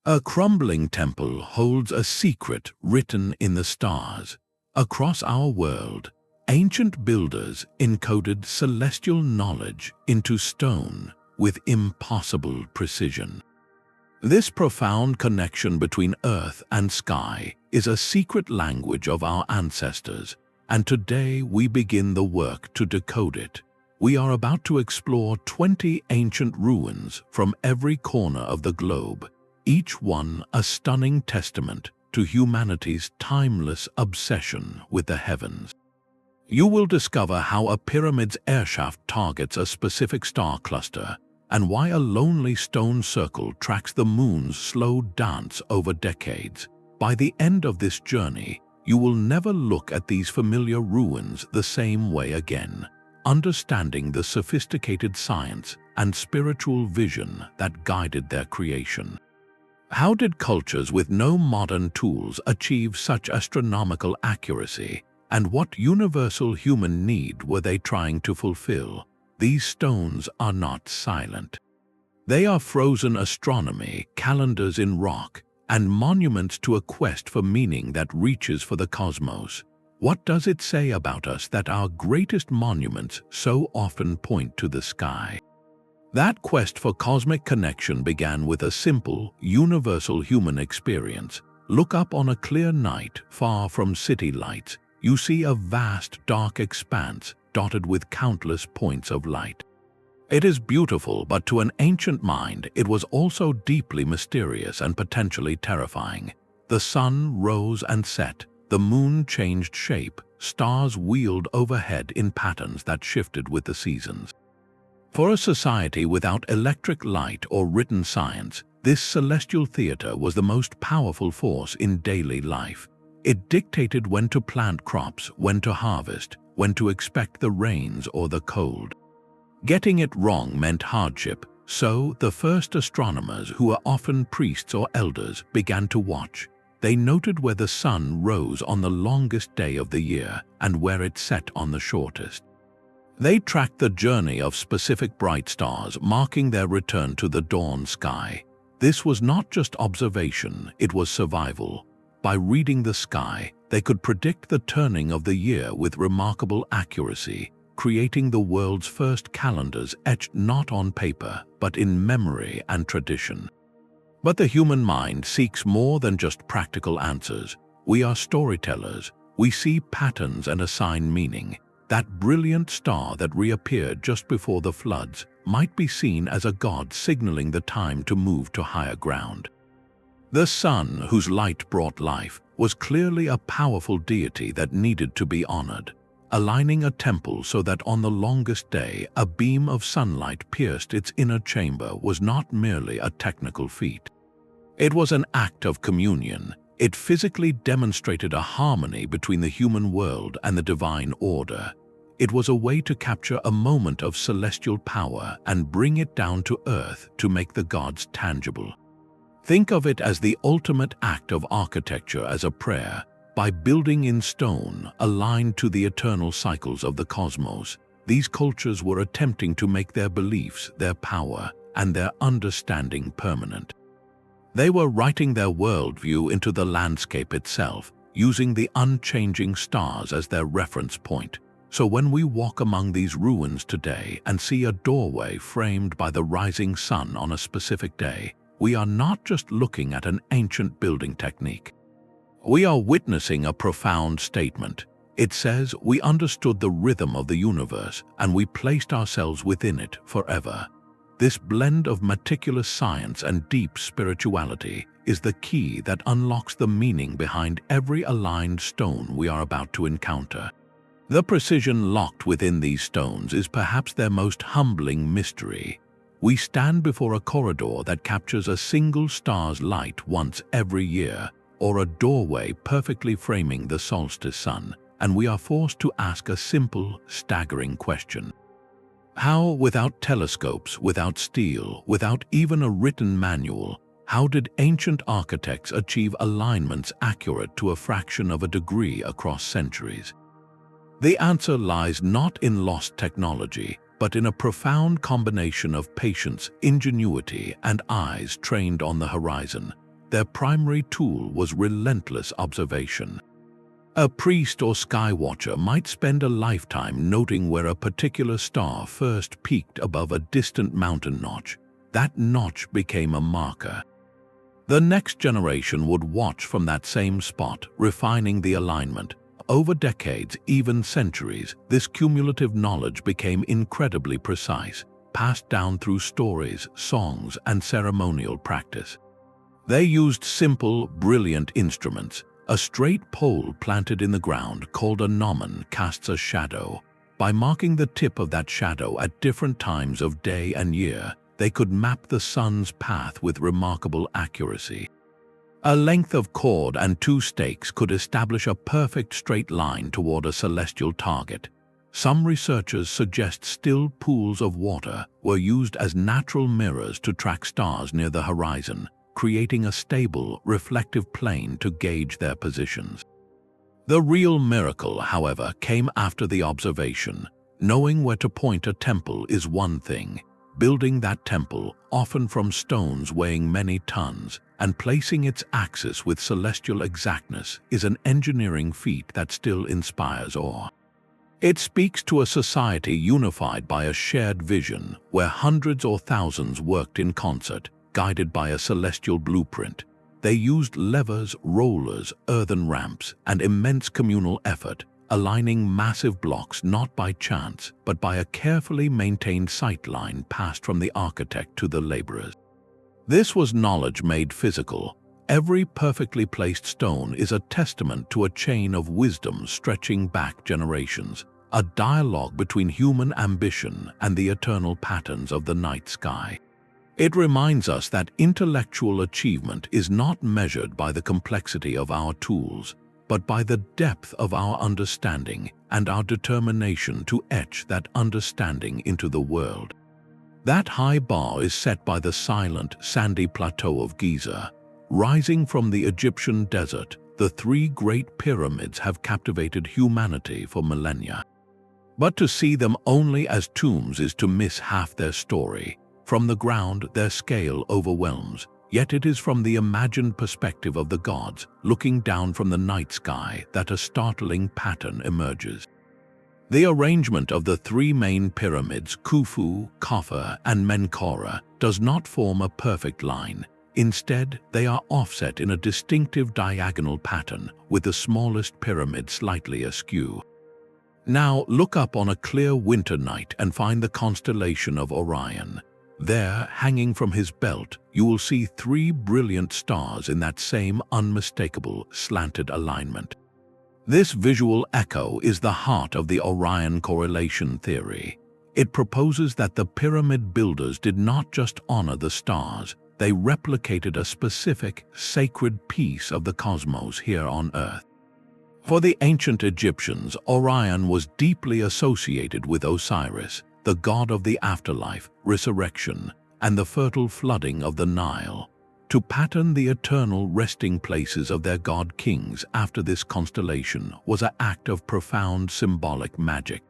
A crumbling temple holds a secret written in the stars. Across our world, ancient builders encoded celestial knowledge into stone with impossible precision. This profound connection between earth and sky is a secret language of our ancestors, and today we begin the work to decode it. We are about to explore 20 ancient ruins from every corner of the globe, each one a stunning testament to humanity's timeless obsession with the heavens. You will discover how a pyramid's airshaft targets a specific star cluster, and why a lonely stone circle tracks the moon's slow dance over decades. By the end of this journey, you will never look at these familiar ruins the same way again, understanding the sophisticated science and spiritual vision that guided their creation. How did cultures with no modern tools achieve such astronomical accuracy, and what universal human need were they trying to fulfill? These stones are not silent. They are frozen astronomy, calendars in rock, and monuments to a quest for meaning that reaches for the cosmos. What does it say about us that our greatest monuments so often point to the sky? That quest for cosmic connection began with a simple, universal human experience. Look up on a clear night, far from city lights. You see a vast, dark expanse dotted with countless points of light. It is beautiful, but to an ancient mind, it was also deeply mysterious and potentially terrifying. The sun rose and set, the moon changed shape, stars wheeled overhead in patterns that shifted with the seasons. For a society without electric light or written science, this celestial theater was the most powerful force in daily life. It dictated when to plant crops, when to harvest, when to expect the rains or the cold. Getting it wrong meant hardship, so the first astronomers, who were often priests or elders, began to watch. They noted where the sun rose on the longest day of the year and where it set on the shortest. They tracked the journey of specific bright stars, marking their return to the dawn sky. This was not just observation, it was survival. By reading the sky, they could predict the turning of the year with remarkable accuracy, creating the world's first calendars etched not on paper, but in memory and tradition. But the human mind seeks more than just practical answers. We are storytellers. We see patterns and assign meaning. That brilliant star that reappeared just before the floods might be seen as a god signaling the time to move to higher ground. The sun, whose light brought life, was clearly a powerful deity that needed to be honored, aligning a temple so that on the longest day a beam of sunlight pierced its inner chamber was not merely a technical feat. It was an act of communion. It physically demonstrated a harmony between the human world and the divine order. It was a way to capture a moment of celestial power and bring it down to earth to make the gods tangible. Think of it as the ultimate act of architecture, as a prayer. By building in stone, aligned to the eternal cycles of the cosmos, these cultures were attempting to make their beliefs, their power, and their understanding permanent. They were writing their worldview into the landscape itself, using the unchanging stars as their reference point. So when we walk among these ruins today and see a doorway framed by the rising sun on a specific day, we are not just looking at an ancient building technique. We are witnessing a profound statement. It says we understood the rhythm of the universe and we placed ourselves within it forever. This blend of meticulous science and deep spirituality is the key that unlocks the meaning behind every aligned stone we are about to encounter. The precision locked within these stones is perhaps their most humbling mystery. We stand before a corridor that captures a single star's light once every year, or a doorway perfectly framing the solstice sun, and we are forced to ask a simple, staggering question. How, without telescopes, without steel, without even a written manual, how did ancient architects achieve alignments accurate to a fraction of a degree across centuries? The answer lies not in lost technology, but in a profound combination of patience, ingenuity, and eyes trained on the horizon. their primary tool was relentless observation. A priest or sky watcher might spend a lifetime noting where a particular star first peaked above a distant mountain notch. That notch became a marker. The next generation would watch from that same spot, refining the alignment. Over decades, even centuries, this cumulative knowledge became incredibly precise, passed down through stories, songs, and ceremonial practice. They used simple, brilliant instruments. A straight pole planted in the ground called a gnomon casts a shadow. By marking the tip of that shadow at different times of day and year, they could map the sun's path with remarkable accuracy. A length of cord and 2 stakes could establish a perfect straight line toward a celestial target. Some researchers suggest still pools of water were used as natural mirrors to track stars near the horizon, creating a stable, reflective plane to gauge their positions. The real miracle, however, came after the observation. Knowing where to point a temple is one thing. Building that temple, often from stones weighing many tons, and placing its axis with celestial exactness is an engineering feat that still inspires awe. It speaks to a society unified by a shared vision, where hundreds or thousands worked in concert, guided by a celestial blueprint. They used levers, rollers, earthen ramps, and immense communal effort, aligning massive blocks not by chance, but by a carefully maintained sightline passed from the architect to the laborers. This was knowledge made physical. Every perfectly placed stone is a testament to a chain of wisdom stretching back generations, a dialogue between human ambition and the eternal patterns of the night sky. It reminds us that intellectual achievement is not measured by the complexity of our tools, but by the depth of our understanding and our determination to etch that understanding into the world. That high bar is set by the silent, sandy plateau of Giza. Rising from the Egyptian desert, the 3 great pyramids have captivated humanity for millennia. But to see them only as tombs is to miss half their story. From the ground, their scale overwhelms. Yet it is from the imagined perspective of the gods, looking down from the night sky, that a startling pattern emerges. The arrangement of the 3 main pyramids, Khufu, Khafre, and Menkaure, does not form a perfect line. Instead, they are offset in a distinctive diagonal pattern, with the smallest pyramid slightly askew. Now look up on a clear winter night and find the constellation of Orion. There, hanging from his belt, you will see 3 brilliant stars in that same unmistakable, slanted alignment. This visual echo is the heart of the Orion correlation theory. It proposes that the pyramid builders did not just honor the stars, they replicated a specific, sacred piece of the cosmos here on Earth. For the ancient Egyptians, Orion was deeply associated with Osiris, the god of the afterlife, resurrection, and the fertile flooding of the Nile. To pattern the eternal resting places of their god-kings after this constellation was an act of profound symbolic magic.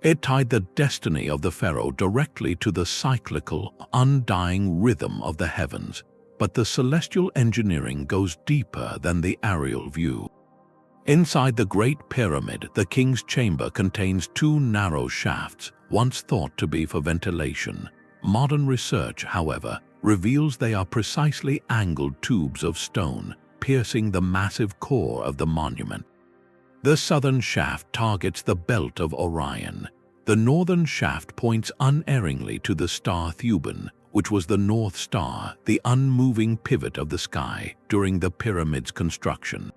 It tied the destiny of the pharaoh directly to the cyclical, undying rhythm of the heavens, but the celestial engineering goes deeper than the aerial view. Inside the Great Pyramid, the king's chamber contains 2 narrow shafts, once thought to be for ventilation. Modern research, however, reveals they are precisely angled tubes of stone, piercing the massive core of the monument. The southern shaft targets the belt of Orion. The northern shaft points unerringly to the star Thuban, which was the North Star, the unmoving pivot of the sky during the pyramid's construction.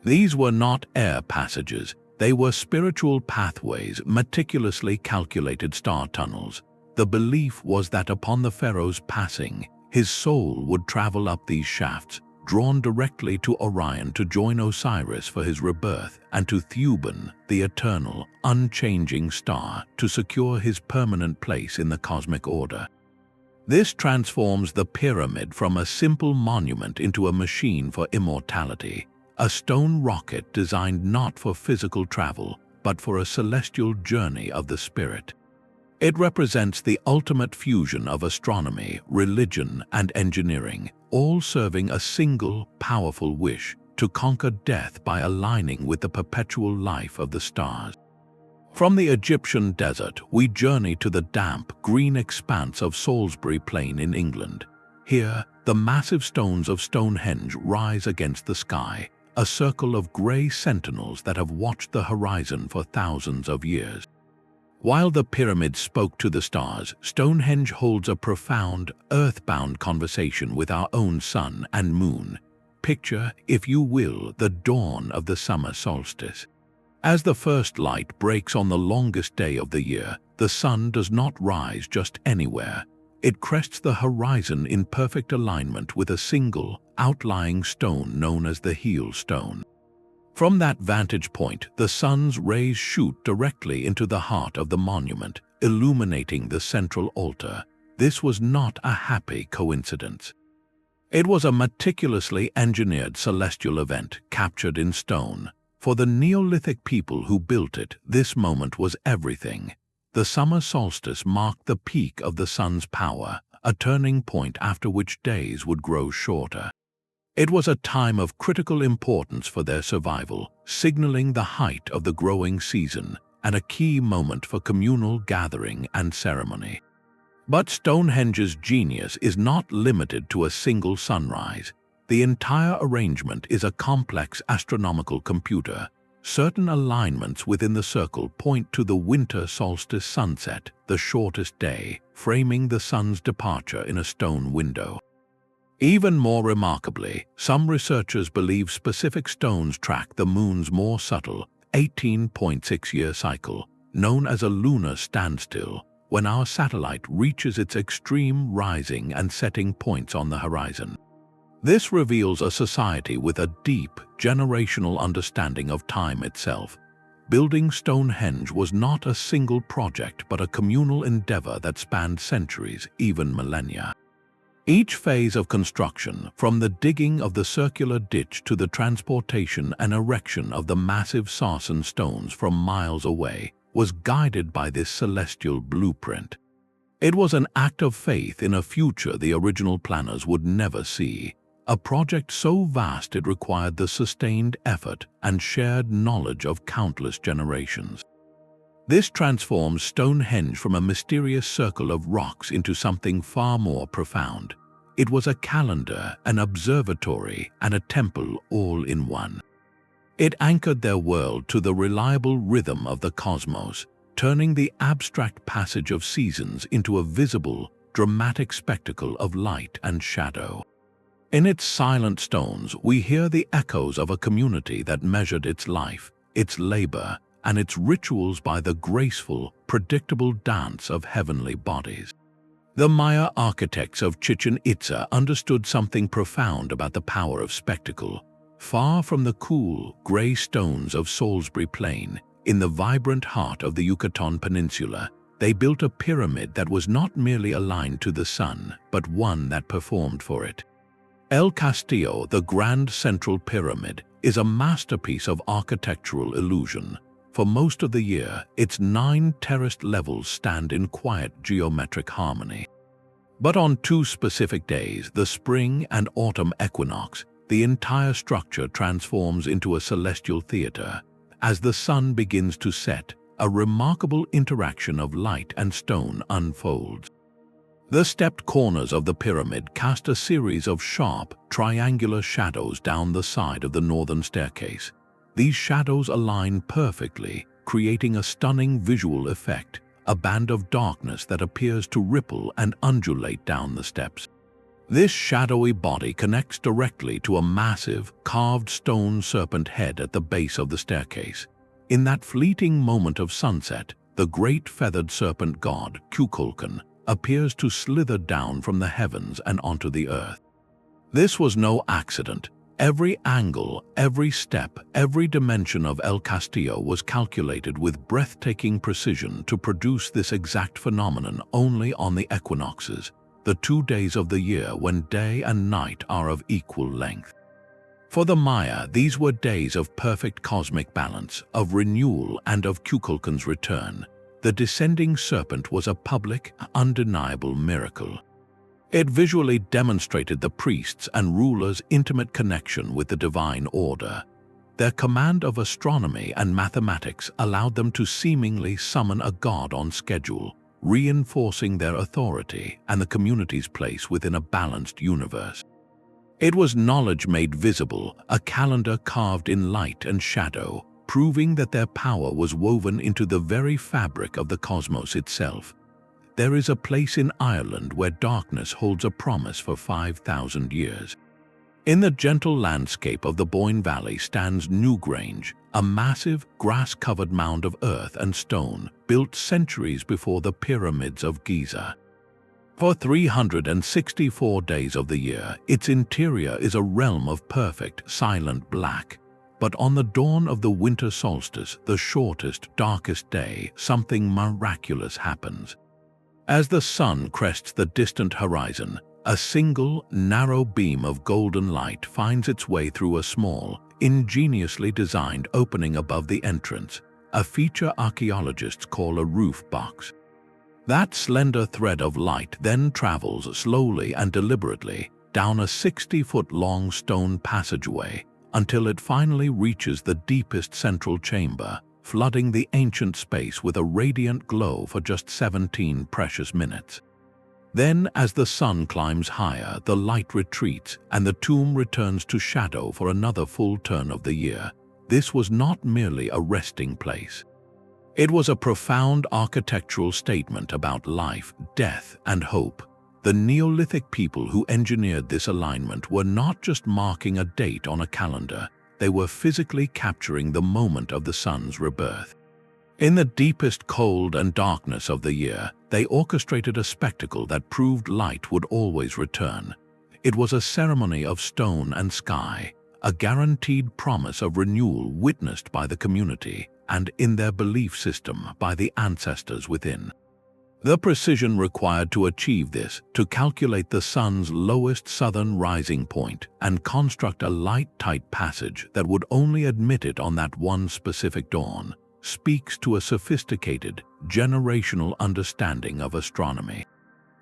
These were not air passages, they were spiritual pathways, meticulously calculated star tunnels. The belief was that upon the pharaoh's passing, his soul would travel up these shafts, drawn directly to Orion to join Osiris for his rebirth, and to Thuban, the eternal, unchanging star, to secure his permanent place in the cosmic order. This transforms the pyramid from a simple monument into a machine for immortality, a stone rocket designed not for physical travel, but for a celestial journey of the spirit. It represents the ultimate fusion of astronomy, religion, and engineering, all serving a single, powerful wish to conquer death by aligning with the perpetual life of the stars. From the Egyptian desert, we journey to the damp, green expanse of Salisbury Plain in England. Here, the massive stones of Stonehenge rise against the sky, a circle of grey sentinels that have watched the horizon for thousands of years. While the pyramids spoke to the stars, Stonehenge holds a profound, earthbound conversation with our own sun and moon. Picture, if you will, the dawn of the summer solstice. As the first light breaks on the longest day of the year, the sun does not rise just anywhere. It crests the horizon in perfect alignment with a single, outlying stone known as the heel stone. From that vantage point, the sun's rays shoot directly into the heart of the monument, illuminating the central altar. This was not a happy coincidence. It was a meticulously engineered celestial event captured in stone. For the Neolithic people who built it, this moment was everything. The summer solstice marked the peak of the sun's power, a turning point after which days would grow shorter. It was a time of critical importance for their survival, signaling the height of the growing season and a key moment for communal gathering and ceremony. But Stonehenge's genius is not limited to a single sunrise. The entire arrangement is a complex astronomical computer. Certain alignments within the circle point to the winter solstice sunset, the shortest day, framing the sun's departure in a stone window. Even more remarkably, some researchers believe specific stones track the moon's more subtle, 18.6-year cycle, known as a lunar standstill, when our satellite reaches its extreme rising and setting points on the horizon. This reveals a society with a deep, generational understanding of time itself. Building Stonehenge was not a single project but a communal endeavor that spanned centuries, even millennia. Each phase of construction, from the digging of the circular ditch to the transportation and erection of the massive sarsen stones from miles away, was guided by this celestial blueprint. It was an act of faith in a future the original planners would never see. A project so vast it required the sustained effort and shared knowledge of countless generations. This transforms Stonehenge from a mysterious circle of rocks into something far more profound. It was a calendar, an observatory, and a temple all in one. It anchored their world to the reliable rhythm of the cosmos, turning the abstract passage of seasons into a visible, dramatic spectacle of light and shadow. In its silent stones, we hear the echoes of a community that measured its life, its labor, and its rituals by the graceful, predictable dance of heavenly bodies. The Maya architects of Chichen Itza understood something profound about the power of spectacle. Far from the cool, gray stones of Salisbury Plain, in the vibrant heart of the Yucatan Peninsula, they built a pyramid that was not merely aligned to the sun, but one that performed for it. El Castillo, the Grand Central Pyramid, is a masterpiece of architectural illusion. For most of the year, its 9 terraced levels stand in quiet geometric harmony. But on 2 specific days, the spring and autumn equinox, the entire structure transforms into a celestial theater. As the sun begins to set, a remarkable interaction of light and stone unfolds. The stepped corners of the pyramid cast a series of sharp, triangular shadows down the side of the northern staircase. These shadows align perfectly, creating a stunning visual effect, a band of darkness that appears to ripple and undulate down the steps. This shadowy body connects directly to a massive, carved stone serpent head at the base of the staircase. In that fleeting moment of sunset, the great feathered serpent god, Kukulcan, appears to slither down from the heavens and onto the earth. This was no accident. Every angle, every step, every dimension of El Castillo was calculated with breathtaking precision to produce this exact phenomenon only on the equinoxes, the 2 days of the year when day and night are of equal length. For the Maya, these were days of perfect cosmic balance, of renewal and of Kukulcan's return. The descending serpent was a public, undeniable miracle. It visually demonstrated the priests' and rulers' intimate connection with the divine order. Their command of astronomy and mathematics allowed them to seemingly summon a god on schedule, reinforcing their authority and the community's place within a balanced universe. It was knowledge made visible, a calendar carved in light and shadow, proving that their power was woven into the very fabric of the cosmos itself. There is a place in Ireland where darkness holds a promise for 5,000 years. In the gentle landscape of the Boyne Valley stands Newgrange, a massive, grass-covered mound of earth and stone built centuries before the pyramids of Giza. For 364 days of the year, its interior is a realm of perfect, silent black. But on the dawn of the winter solstice, the shortest, darkest day, something miraculous happens. As the sun crests the distant horizon, a single, narrow beam of golden light finds its way through a small, ingeniously designed opening above the entrance, a feature archaeologists call a roof box. That slender thread of light then travels slowly and deliberately down a 60-foot-long stone passageway until it finally reaches the deepest central chamber, flooding the ancient space with a radiant glow for just 17 precious minutes. Then, as the sun climbs higher, the light retreats and the tomb returns to shadow for another full turn of the year. This was not merely a resting place. It was a profound architectural statement about life, death, and hope. The Neolithic people who engineered this alignment were not just marking a date on a calendar, they were physically capturing the moment of the sun's rebirth. In the deepest cold and darkness of the year, they orchestrated a spectacle that proved light would always return. It was a ceremony of stone and sky, a guaranteed promise of renewal witnessed by the community and, in their belief system, by the ancestors within. The precision required to achieve this, to calculate the sun's lowest southern rising point and construct a light, tight passage that would only admit it on that one specific dawn, speaks to a sophisticated, generational understanding of astronomy.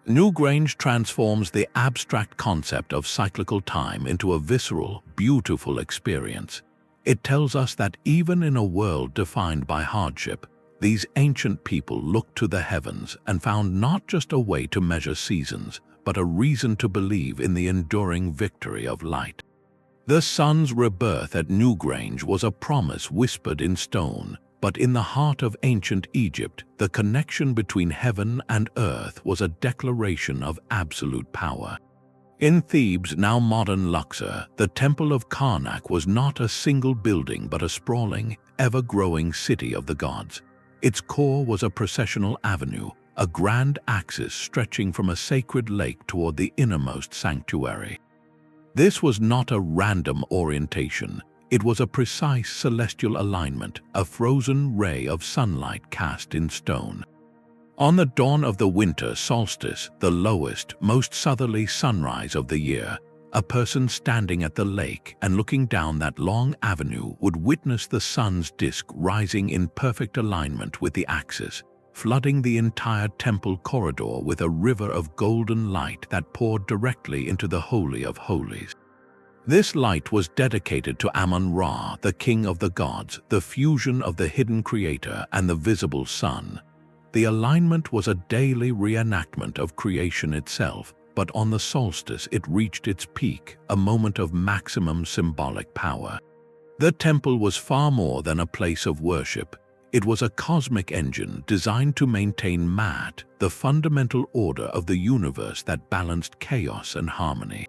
Newgrange transforms the abstract concept of cyclical time into a visceral, beautiful experience. It tells us that even in a world defined by hardship, these ancient people looked to the heavens and found not just a way to measure seasons, but a reason to believe in the enduring victory of light. The sun's rebirth at Newgrange was a promise whispered in stone, but in the heart of ancient Egypt, the connection between heaven and earth was a declaration of absolute power. In Thebes, now modern Luxor, the Temple of Karnak was not a single building but a sprawling, ever-growing city of the gods. Its core was a processional avenue, a grand axis stretching from a sacred lake toward the innermost sanctuary. This was not a random orientation. It was a precise celestial alignment, a frozen ray of sunlight cast in stone. On the dawn of the winter solstice, the lowest, most southerly sunrise of the year, a person standing at the lake and looking down that long avenue would witness the sun's disk rising in perfect alignment with the axis, flooding the entire temple corridor with a river of golden light that poured directly into the Holy of Holies. This light was dedicated to Amun-Ra, the king of the gods, the fusion of the hidden creator and the visible sun. The alignment was a daily reenactment of creation itself, but on the solstice it reached its peak, a moment of maximum symbolic power. The temple was far more than a place of worship. It was a cosmic engine designed to maintain Ma'at, the fundamental order of the universe that balanced chaos and harmony.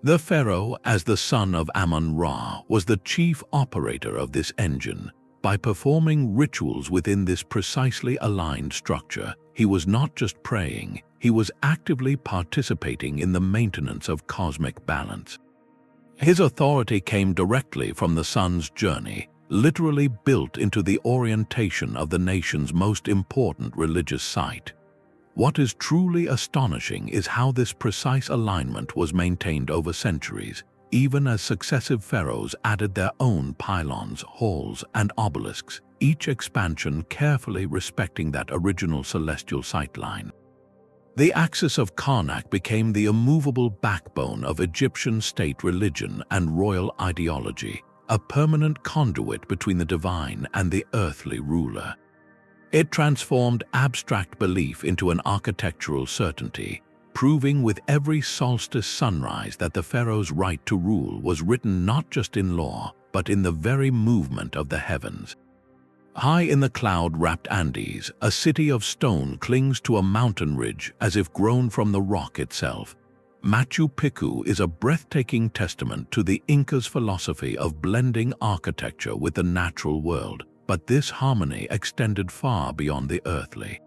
The pharaoh, as the son of Amun-Ra, was the chief operator of this engine. By performing rituals within this precisely aligned structure, he was not just praying, he was actively participating in the maintenance of cosmic balance. His authority came directly from the sun's journey, literally built into the orientation of the nation's most important religious site. What is truly astonishing is how this precise alignment was maintained over centuries, even as successive pharaohs added their own pylons, halls, and obelisks, each expansion carefully respecting that original celestial sightline. The axis of Karnak became the immovable backbone of Egyptian state religion and royal ideology, a permanent conduit between the divine and the earthly ruler. It transformed abstract belief into an architectural certainty, proving with every solstice sunrise that the pharaoh's right to rule was written not just in law, but in the very movement of the heavens. High in the cloud-wrapped Andes, a city of stone clings to a mountain ridge as if grown from the rock itself. Machu Picchu is a breathtaking testament to the Inca's philosophy of blending architecture with the natural world, but this harmony extended far beyond the earthly.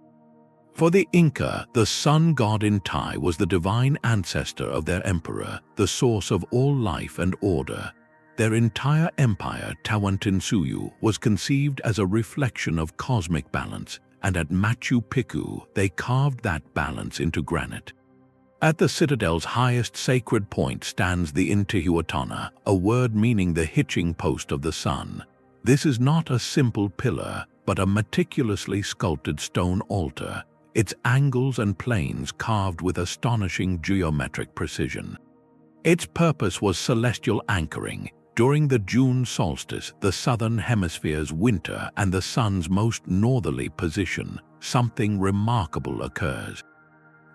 For the Inca, the sun god Inti was the divine ancestor of their emperor, the source of all life and order. Their entire empire, Tawantinsuyu, was conceived as a reflection of cosmic balance, and at Machu Picchu they carved that balance into granite. At the citadel's highest sacred point stands the Teotihuacan, a word meaning the hitching post of the sun. This is not a simple pillar, but a meticulously sculpted stone altar, its angles and planes carved with astonishing geometric precision. Its purpose was celestial anchoring. During the June solstice, the southern hemisphere's winter and the sun's most northerly position, something remarkable occurs.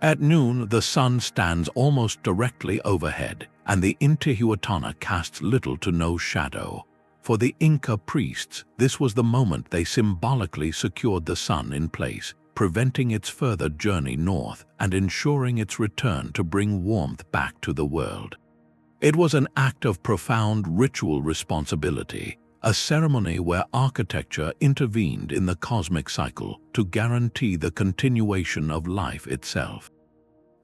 At noon, the sun stands almost directly overhead, and the Teotihuacan casts little to no shadow. For the Inca priests, this was the moment they symbolically secured the sun in place, preventing its further journey north and ensuring its return to bring warmth back to the world. It was an act of profound ritual responsibility, a ceremony where architecture intervened in the cosmic cycle to guarantee the continuation of life itself.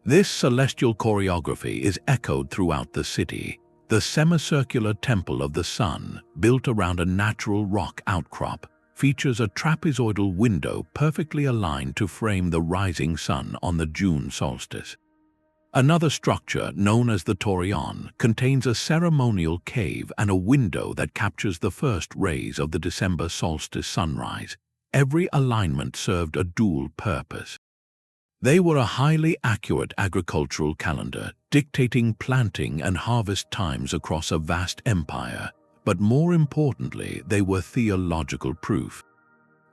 This celestial choreography is echoed throughout the city. The semicircular Temple of the Sun, built around a natural rock outcrop, features a trapezoidal window perfectly aligned to frame the rising sun on the June solstice. Another structure, known as the Orion, contains a ceremonial cave and a window that captures the first rays of the December solstice sunrise. Every alignment served a dual purpose. They were a highly accurate agricultural calendar, dictating planting and harvest times across a vast empire, but more importantly, they were theological proof.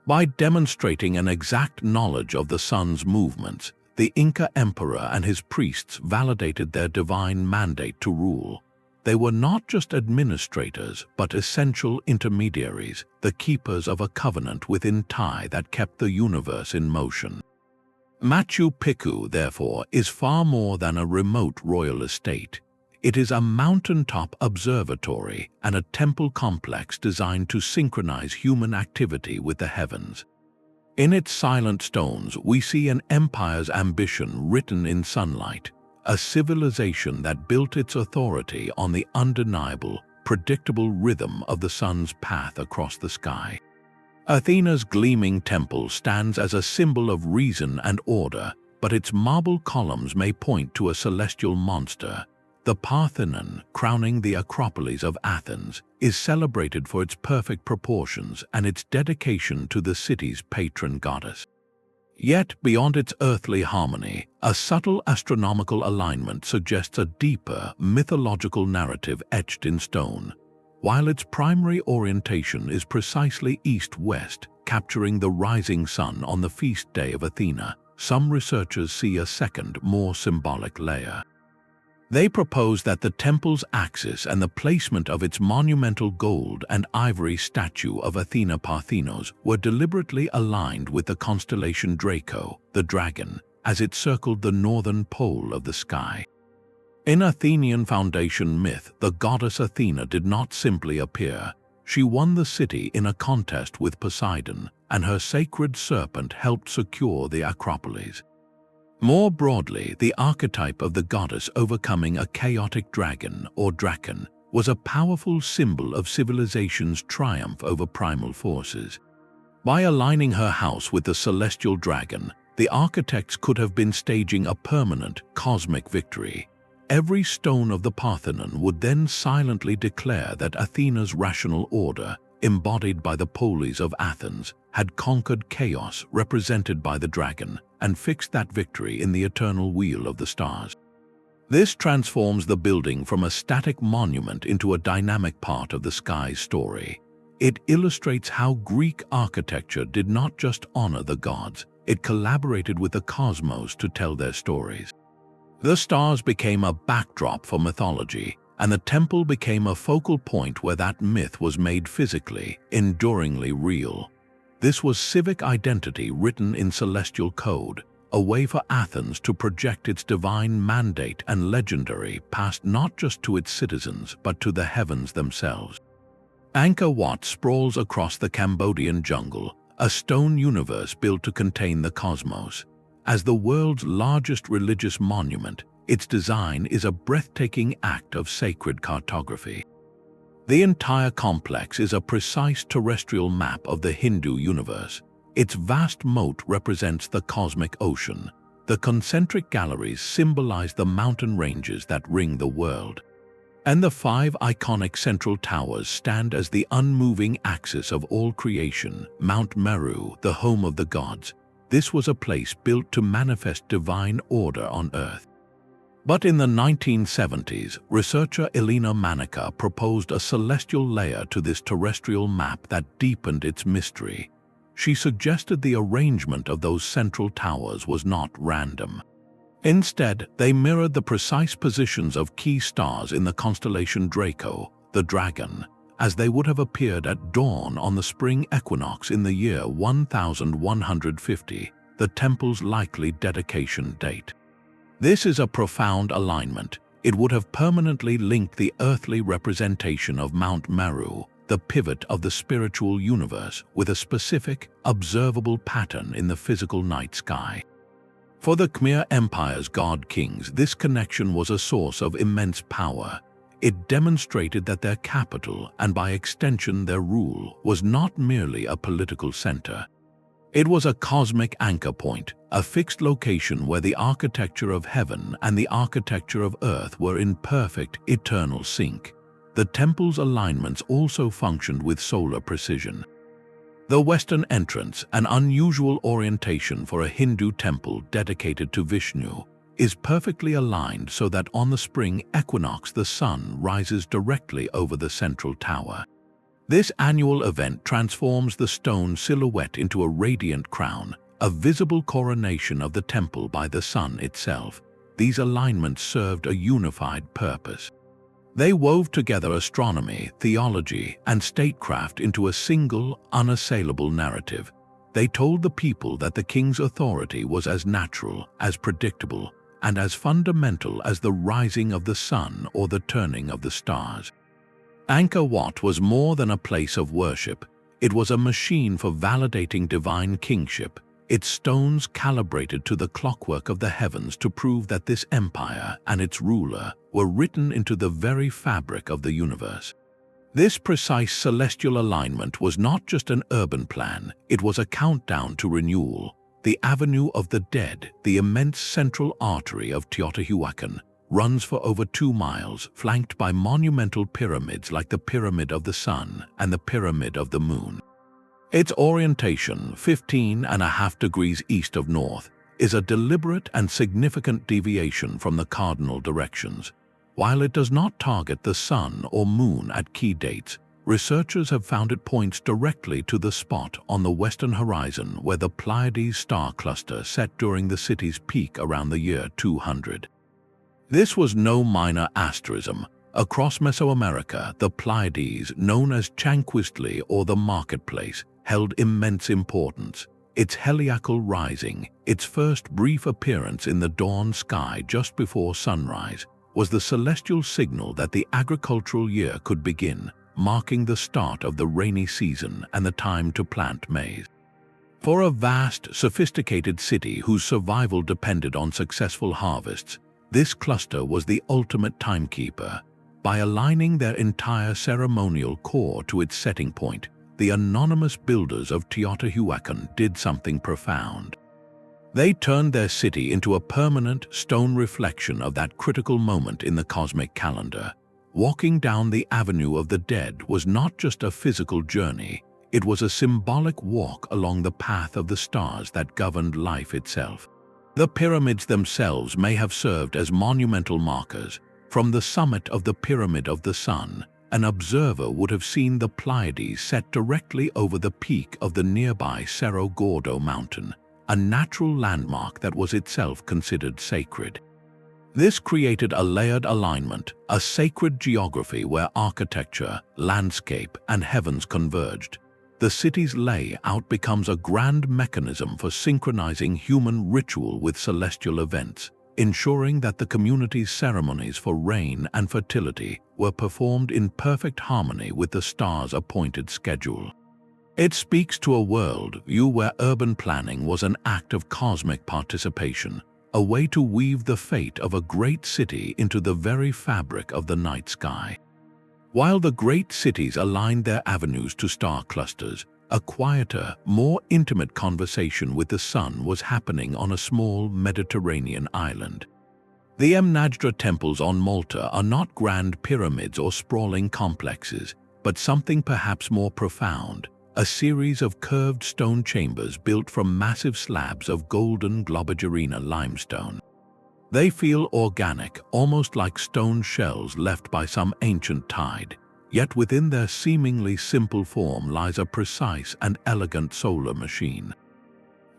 By demonstrating an exact knowledge of the sun's movements, the Inca emperor and his priests validated their divine mandate to rule. They were not just administrators, but essential intermediaries, the keepers of a covenant with Inti that kept the universe in motion. Machu Picchu, therefore, is far more than a remote royal estate. It is a mountaintop observatory and a temple complex designed to synchronize human activity with the heavens. In its silent stones, we see an empire's ambition written in sunlight, a civilization that built its authority on the undeniable, predictable rhythm of the sun's path across the sky. Athena's gleaming temple stands as a symbol of reason and order, but its marble columns may point to a celestial monster. The Parthenon, crowning the Acropolis of Athens, is celebrated for its perfect proportions and its dedication to the city's patron goddess. Yet, beyond its earthly harmony, a subtle astronomical alignment suggests a deeper, mythological narrative etched in stone. While its primary orientation is precisely east-west, capturing the rising sun on the feast day of Athena, some researchers see a second, more symbolic layer. They propose that the temple's axis and the placement of its monumental gold and ivory statue of Athena Parthenos were deliberately aligned with the constellation Draco, the dragon, as it circled the northern pole of the sky. In Athenian foundation myth, the goddess Athena did not simply appear. She won the city in a contest with Poseidon, and her sacred serpent helped secure the Acropolis. More broadly, the archetype of the goddess overcoming a chaotic dragon or draken was a powerful symbol of civilization's triumph over primal forces. By aligning her house with the celestial dragon, the architects could have been staging a permanent cosmic victory. Every stone of the Parthenon would then silently declare that Athena's rational order, embodied by the Polis of Athens, had conquered chaos represented by the dragon and fixed that victory in the eternal wheel of the stars. This transforms the building from a static monument into a dynamic part of the sky's story. It illustrates how Greek architecture did not just honor the gods, it collaborated with the cosmos to tell their stories. The stars became a backdrop for mythology, and the temple became a focal point where that myth was made physically, enduringly real. This was civic identity written in celestial code, a way for Athens to project its divine mandate and legendary past not just to its citizens but to the heavens themselves. Angkor Wat sprawls across the Cambodian jungle, a stone universe built to contain the cosmos. As the world's largest religious monument, its design is a breathtaking act of sacred cartography. The entire complex is a precise terrestrial map of the Hindu universe. Its vast moat represents the cosmic ocean. The concentric galleries symbolize the mountain ranges that ring the world. And the 5 iconic central towers stand as the unmoving axis of all creation. Mount Meru, the home of the gods. This was a place built to manifest divine order on Earth. But in the 1970s, researcher Elena Manica proposed a celestial layer to this terrestrial map that deepened its mystery. She suggested the arrangement of those central towers was not random. Instead, they mirrored the precise positions of key stars in the constellation Draco, the dragon, as they would have appeared at dawn on the spring equinox in the year 1150, the temple's likely dedication date. This is a profound alignment. It would have permanently linked the earthly representation of Mount Meru, the pivot of the spiritual universe, with a specific, observable pattern in the physical night sky. For the Khmer Empire's god-kings, this connection was a source of immense power. It demonstrated that their capital, and by extension their rule, was not merely a political center. It was a cosmic anchor point, a fixed location where the architecture of heaven and the architecture of earth were in perfect, eternal sync. The temple's alignments also functioned with solar precision. The western entrance, an unusual orientation for a Hindu temple dedicated to Vishnu, is perfectly aligned so that on the spring equinox the sun rises directly over the central tower. This annual event transforms the stone silhouette into a radiant crown, a visible coronation of the temple by the sun itself. These alignments served a unified purpose. They wove together astronomy, theology, and statecraft into a single, unassailable narrative. They told the people that the king's authority was as natural, as predictable, and as fundamental as the rising of the sun or the turning of the stars. Angkor Wat was more than a place of worship. It was a machine for validating divine kingship, its stones calibrated to the clockwork of the heavens to prove that this empire and its ruler were written into the very fabric of the universe. This precise celestial alignment was not just an urban plan, it was a countdown to renewal. The Avenue of the Dead, the immense central artery of Teotihuacan, runs for over 2 miles, flanked by monumental pyramids like the Pyramid of the Sun and the Pyramid of the Moon. Its orientation, 15.5 degrees east of north, is a deliberate and significant deviation from the cardinal directions. While it does not target the sun or moon at key dates, researchers have found it points directly to the spot on the western horizon where the Pleiades star cluster set during the city's peak around the year 200. This was no minor asterism. Across Mesoamerica, the Pleiades, known as Chanquistli or the Marketplace, held immense importance. Its heliacal rising, its first brief appearance in the dawn sky just before sunrise, was the celestial signal that the agricultural year could begin, marking the start of the rainy season and the time to plant maize. For a vast, sophisticated city whose survival depended on successful harvests, this cluster was the ultimate timekeeper. By aligning their entire ceremonial core to its setting point, the anonymous builders of Teotihuacan did something profound. They turned their city into a permanent stone reflection of that critical moment in the cosmic calendar. Walking down the Avenue of the Dead was not just a physical journey, it was a symbolic walk along the path of the stars that governed life itself. The pyramids themselves may have served as monumental markers. From the summit of the Pyramid of the Sun, an observer would have seen the Pleiades set directly over the peak of the nearby Cerro Gordo mountain, a natural landmark that was itself considered sacred. This created a layered alignment, a sacred geography where architecture, landscape, and heavens converged. The city's layout becomes a grand mechanism for synchronizing human ritual with celestial events, ensuring that the community's ceremonies for rain and fertility were performed in perfect harmony with the stars' appointed schedule. It speaks to a worldview where urban planning was an act of cosmic participation, a way to weave the fate of a great city into the very fabric of the night sky. While the great cities aligned their avenues to star clusters, a quieter, more intimate conversation with the sun was happening on a small Mediterranean island. The Mnajdra temples on Malta are not grand pyramids or sprawling complexes, but something perhaps more profound, a series of curved stone chambers built from massive slabs of golden Globigerina limestone. They feel organic, almost like stone shells left by some ancient tide, yet within their seemingly simple form lies a precise and elegant solar machine.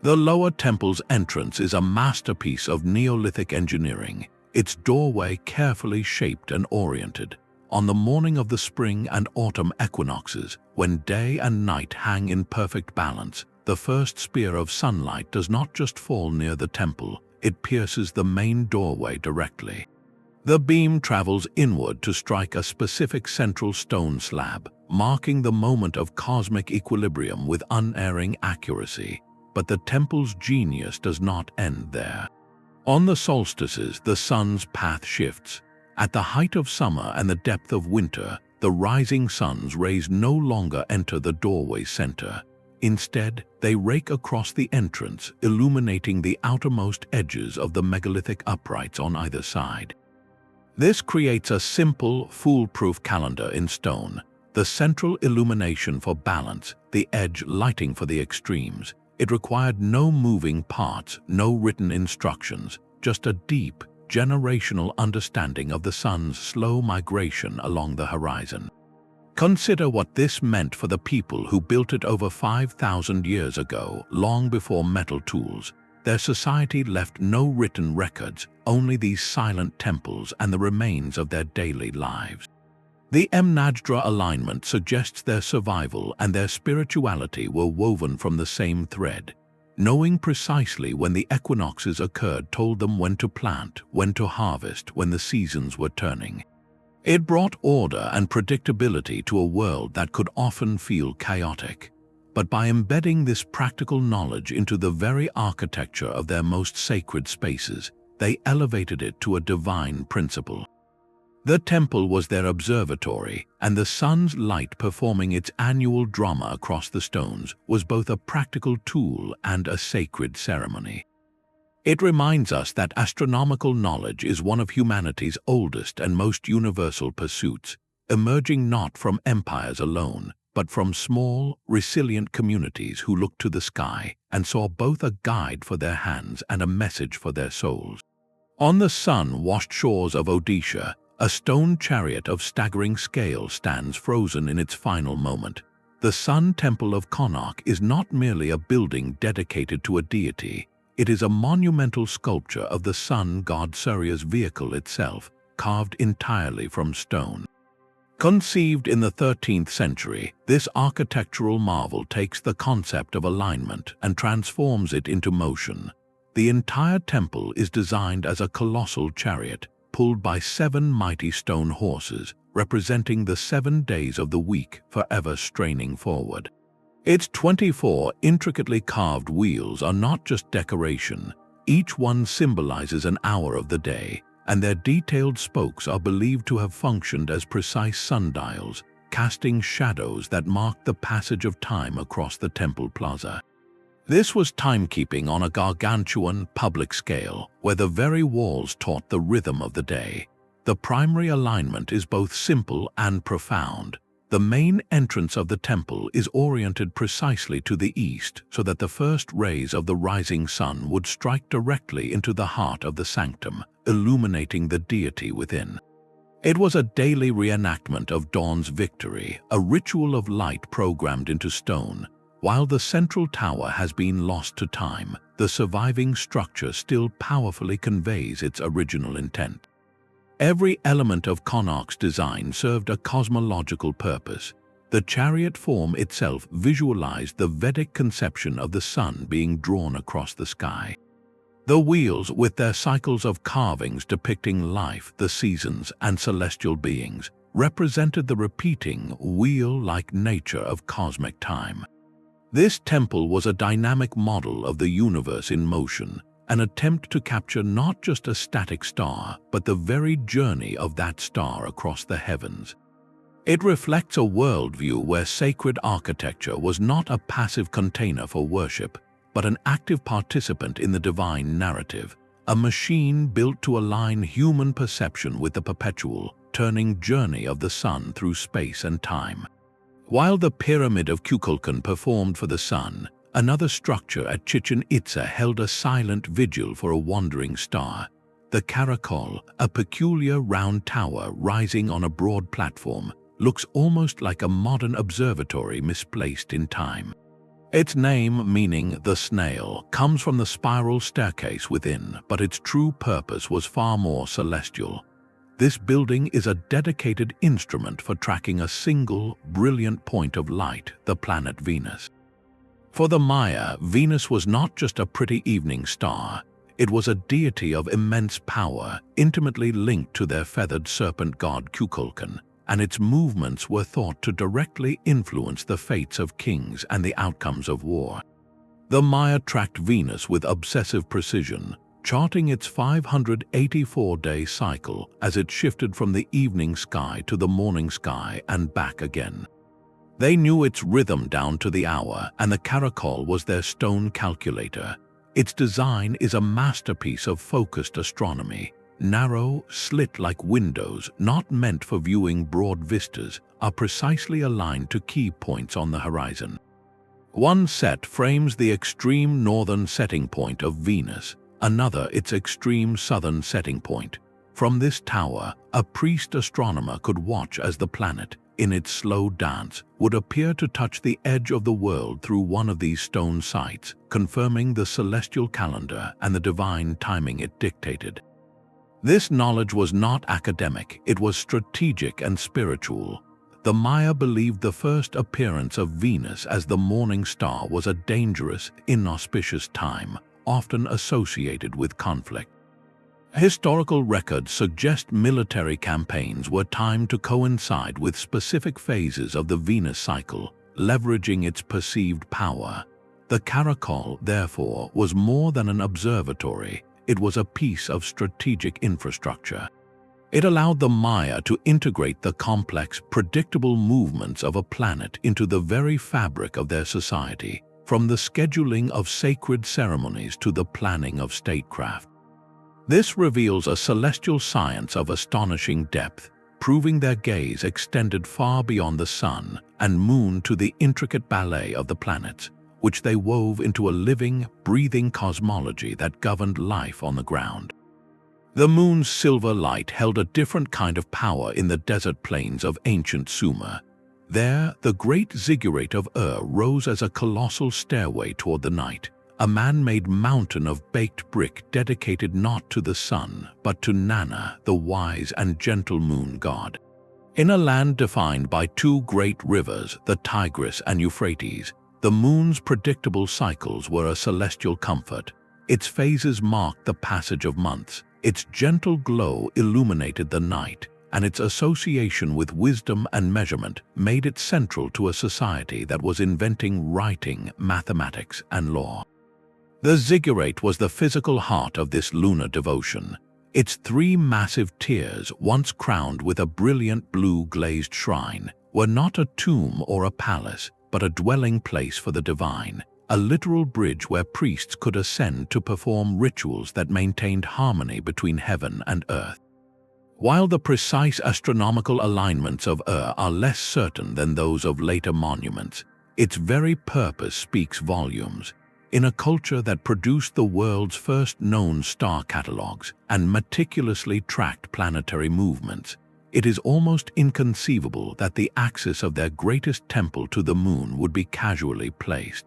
The lower temple's entrance is a masterpiece of Neolithic engineering, its doorway carefully shaped and oriented. On the morning of the spring and autumn equinoxes, when day and night hang in perfect balance, the first spear of sunlight does not just fall near the temple, it pierces the main doorway directly. The beam travels inward to strike a specific central stone slab, marking the moment of cosmic equilibrium with unerring accuracy. But the temple's genius does not end there. On the solstices, the sun's path shifts. At the height of summer and the depth of winter, the rising sun's rays no longer enter the doorway center. Instead, they rake across the entrance, illuminating the outermost edges of the megalithic uprights on either side. This creates a simple, foolproof calendar in stone, the central illumination for balance, the edge lighting for the extremes. It required no moving parts, no written instructions, just a deep, generational understanding of the sun's slow migration along the horizon. Consider what this meant for the people who built it over 5,000 years ago, long before metal tools. Their society left no written records, only these silent temples and the remains of their daily lives. The Mnajdra alignment suggests their survival and their spirituality were woven from the same thread. Knowing precisely when the equinoxes occurred told them when to plant, when to harvest, when the seasons were turning. It brought order and predictability to a world that could often feel chaotic. But by embedding this practical knowledge into the very architecture of their most sacred spaces, they elevated it to a divine principle. The temple was their observatory, and the sun's light performing its annual drama across the stones was both a practical tool and a sacred ceremony. It reminds us that astronomical knowledge is one of humanity's oldest and most universal pursuits, emerging not from empires alone, but from small, resilient communities who looked to the sky and saw both a guide for their hands and a message for their souls. On the sun-washed shores of Odisha, a stone chariot of staggering scale stands frozen in its final moment. The Sun Temple of Karnak is not merely a building dedicated to a deity, it is a monumental sculpture of the sun god Surya's vehicle itself, carved entirely from stone. Conceived in the 13th century, this architectural marvel takes the concept of alignment and transforms it into motion. The entire temple is designed as a colossal chariot, pulled by 7 mighty stone horses, representing the 7 days of the week forever straining forward. Its 24 intricately carved wheels are not just decoration, each one symbolizes an hour of the day, and their detailed spokes are believed to have functioned as precise sundials, casting shadows that marked the passage of time across the temple plaza. This was timekeeping on a gargantuan public scale, where the very walls taught the rhythm of the day. The primary alignment is both simple and profound. The main entrance of the temple is oriented precisely to the east so that the first rays of the rising sun would strike directly into the heart of the sanctum, illuminating the deity within. It was a daily reenactment of dawn's victory, a ritual of light programmed into stone. While the central tower has been lost to time, the surviving structure still powerfully conveys its original intent. Every element of Karnak's design served a cosmological purpose. The chariot form itself visualized the Vedic conception of the sun being drawn across the sky. The wheels, with their cycles of carvings depicting life, the seasons, and celestial beings, represented the repeating, wheel-like nature of cosmic time. This temple was a dynamic model of the universe in motion, an attempt to capture not just a static star, but the very journey of that star across the heavens. It reflects a worldview where sacred architecture was not a passive container for worship, but an active participant in the divine narrative, a machine built to align human perception with the perpetual, turning journey of the sun through space and time. While the pyramid of Kukulcan performed for the sun, another structure at Chichen Itza held a silent vigil for a wandering star. The caracol, a peculiar round tower rising on a broad platform, looks almost like a modern observatory misplaced in time. Its name, meaning the snail, comes from the spiral staircase within, but its true purpose was far more celestial. This building is a dedicated instrument for tracking a single, brilliant point of light, the planet Venus. For the Maya, Venus was not just a pretty evening star. It was a deity of immense power, intimately linked to their feathered serpent god Kukulcan, and its movements were thought to directly influence the fates of kings and the outcomes of war. The Maya tracked Venus with obsessive precision, charting its 584-day cycle as it shifted from the evening sky to the morning sky and back again. They knew its rhythm down to the hour, and the caracol was their stone calculator. Its design is a masterpiece of focused astronomy. Narrow, slit-like windows, not meant for viewing broad vistas, are precisely aligned to key points on the horizon. One set frames the extreme northern setting point of Venus, another its extreme southern setting point. From this tower, a priest astronomer could watch as the planet, in its slow dance, would appear to touch the edge of the world through one of these stone sites, confirming the celestial calendar and the divine timing it dictated. This knowledge was not academic, it was strategic and spiritual. The Maya believed the first appearance of Venus as the morning star was a dangerous, inauspicious time, often associated with conflict. Historical records suggest military campaigns were timed to coincide with specific phases of the Venus cycle, leveraging its perceived power. The caracol, therefore, was more than an observatory. It was a piece of strategic infrastructure. It allowed the Maya to integrate the complex, predictable movements of a planet into the very fabric of their society, from the scheduling of sacred ceremonies to the planning of statecraft. This reveals a celestial science of astonishing depth, proving their gaze extended far beyond the sun and moon to the intricate ballet of the planets, which they wove into a living, breathing cosmology that governed life on the ground. The moon's silver light held a different kind of power in the desert plains of ancient Sumer. There, the great ziggurat of rose as a colossal stairway toward the night, a man-made mountain of baked brick dedicated not to the sun, but to Nana, the wise and gentle moon god. In a land defined by two great rivers, the Tigris and Euphrates, the moon's predictable cycles were a celestial comfort. Its phases marked the passage of months, its gentle glow illuminated the night, and its association with wisdom and measurement made it central to a society that was inventing writing, mathematics, and law. The ziggurat was the physical heart of this lunar devotion. Its three massive tiers, once crowned with a brilliant blue glazed shrine, were not a tomb or a palace, but a dwelling place for the divine, a literal bridge where priests could ascend to perform rituals that maintained harmony between heaven and earth. While the precise astronomical alignments of Ur are less certain than those of later monuments, its very purpose speaks volumes. In a culture that produced the world's first known star catalogues and meticulously tracked planetary movements, it is almost inconceivable that the axis of their greatest temple to the moon would be casually placed.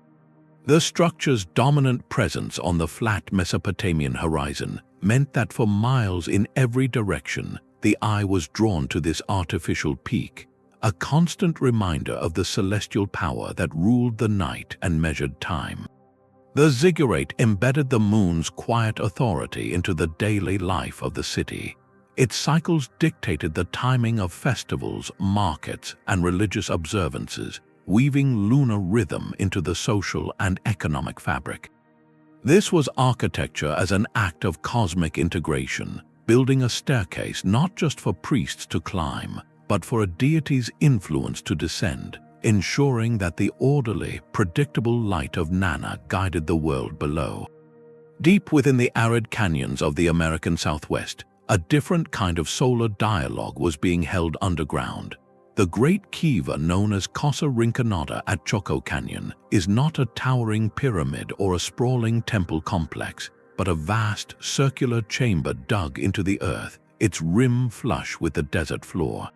The structure's dominant presence on the flat Mesopotamian horizon meant that for miles in every direction, the eye was drawn to this artificial peak, a constant reminder of the celestial power that ruled the night and measured time. The ziggurat embedded the moon's quiet authority into the daily life of the city. Its cycles dictated the timing of festivals, markets, and religious observances, weaving lunar rhythm into the social and economic fabric. This was architecture as an act of cosmic integration, building a staircase not just for priests to climb, but for a deity's influence to descend, ensuring that the orderly, predictable light of Nana guided the world below. Deep within the arid canyons of the American Southwest, a different kind of solar dialogue was being held underground. The Great Kiva, known as Cosa Rinconada at Choco Canyon, is not a towering pyramid or a sprawling temple complex, but a vast, circular chamber dug into the earth, its rim flush with the desert floor.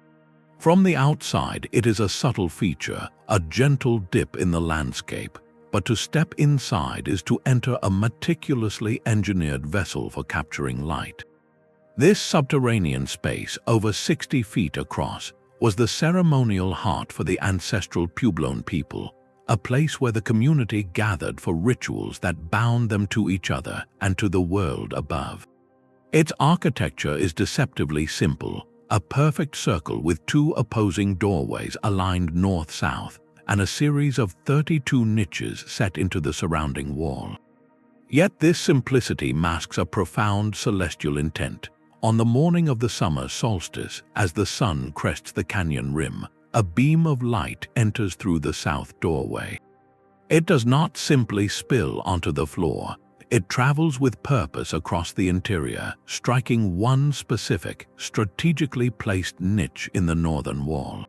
From the outside, it is a subtle feature, a gentle dip in the landscape, but to step inside is to enter a meticulously engineered vessel for capturing light. This subterranean space, over 60 feet across, was the ceremonial heart for the ancestral Puebloan people, a place where the community gathered for rituals that bound them to each other and to the world above. Its architecture is deceptively simple, a perfect circle with two opposing doorways aligned north-south and a series of 32 niches set into the surrounding wall. Yet this simplicity masks a profound celestial intent. On the morning of the summer solstice, as the sun crests the canyon rim, a beam of light enters through the south doorway. It does not simply spill onto the floor. It travels with purpose across the interior, striking one specific, strategically placed niche in the northern wall.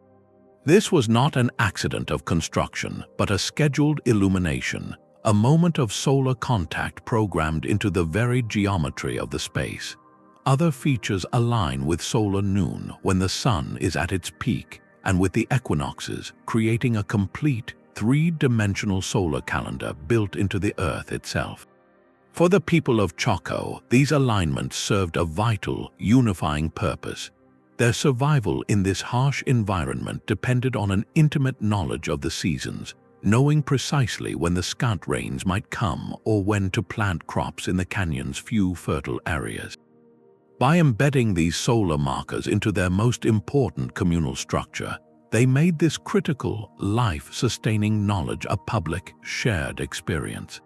This was not an accident of construction, but a scheduled illumination, a moment of solar contact programmed into the very geometry of the space. Other features align with solar noon when the sun is at its peak, and with the equinoxes, creating a complete, three-dimensional solar calendar built into the Earth itself. For the people of Choco, these alignments served a vital, unifying purpose. Their survival in this harsh environment depended on an intimate knowledge of the seasons, knowing precisely when the scant rains might come or when to plant crops in the canyon's few fertile areas. By embedding these solar markers into their most important communal structure, they made this critical, life-sustaining knowledge a public, shared experience.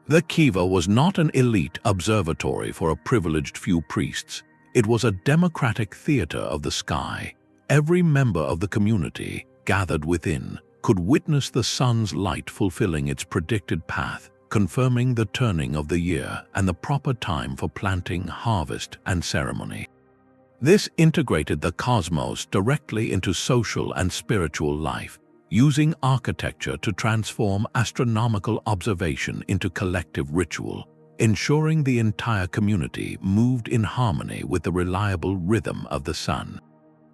The Kiva was not an elite observatory for a privileged few priests. It was a democratic theater of the sky. Every member of the community, gathered within, could witness the sun's light fulfilling its predicted path, confirming the turning of the year and the proper time for planting, harvest, and ceremony. This integrated the cosmos directly into social and spiritual life, using architecture to transform astronomical observation into collective ritual, ensuring the entire community moved in harmony with the reliable rhythm of the sun.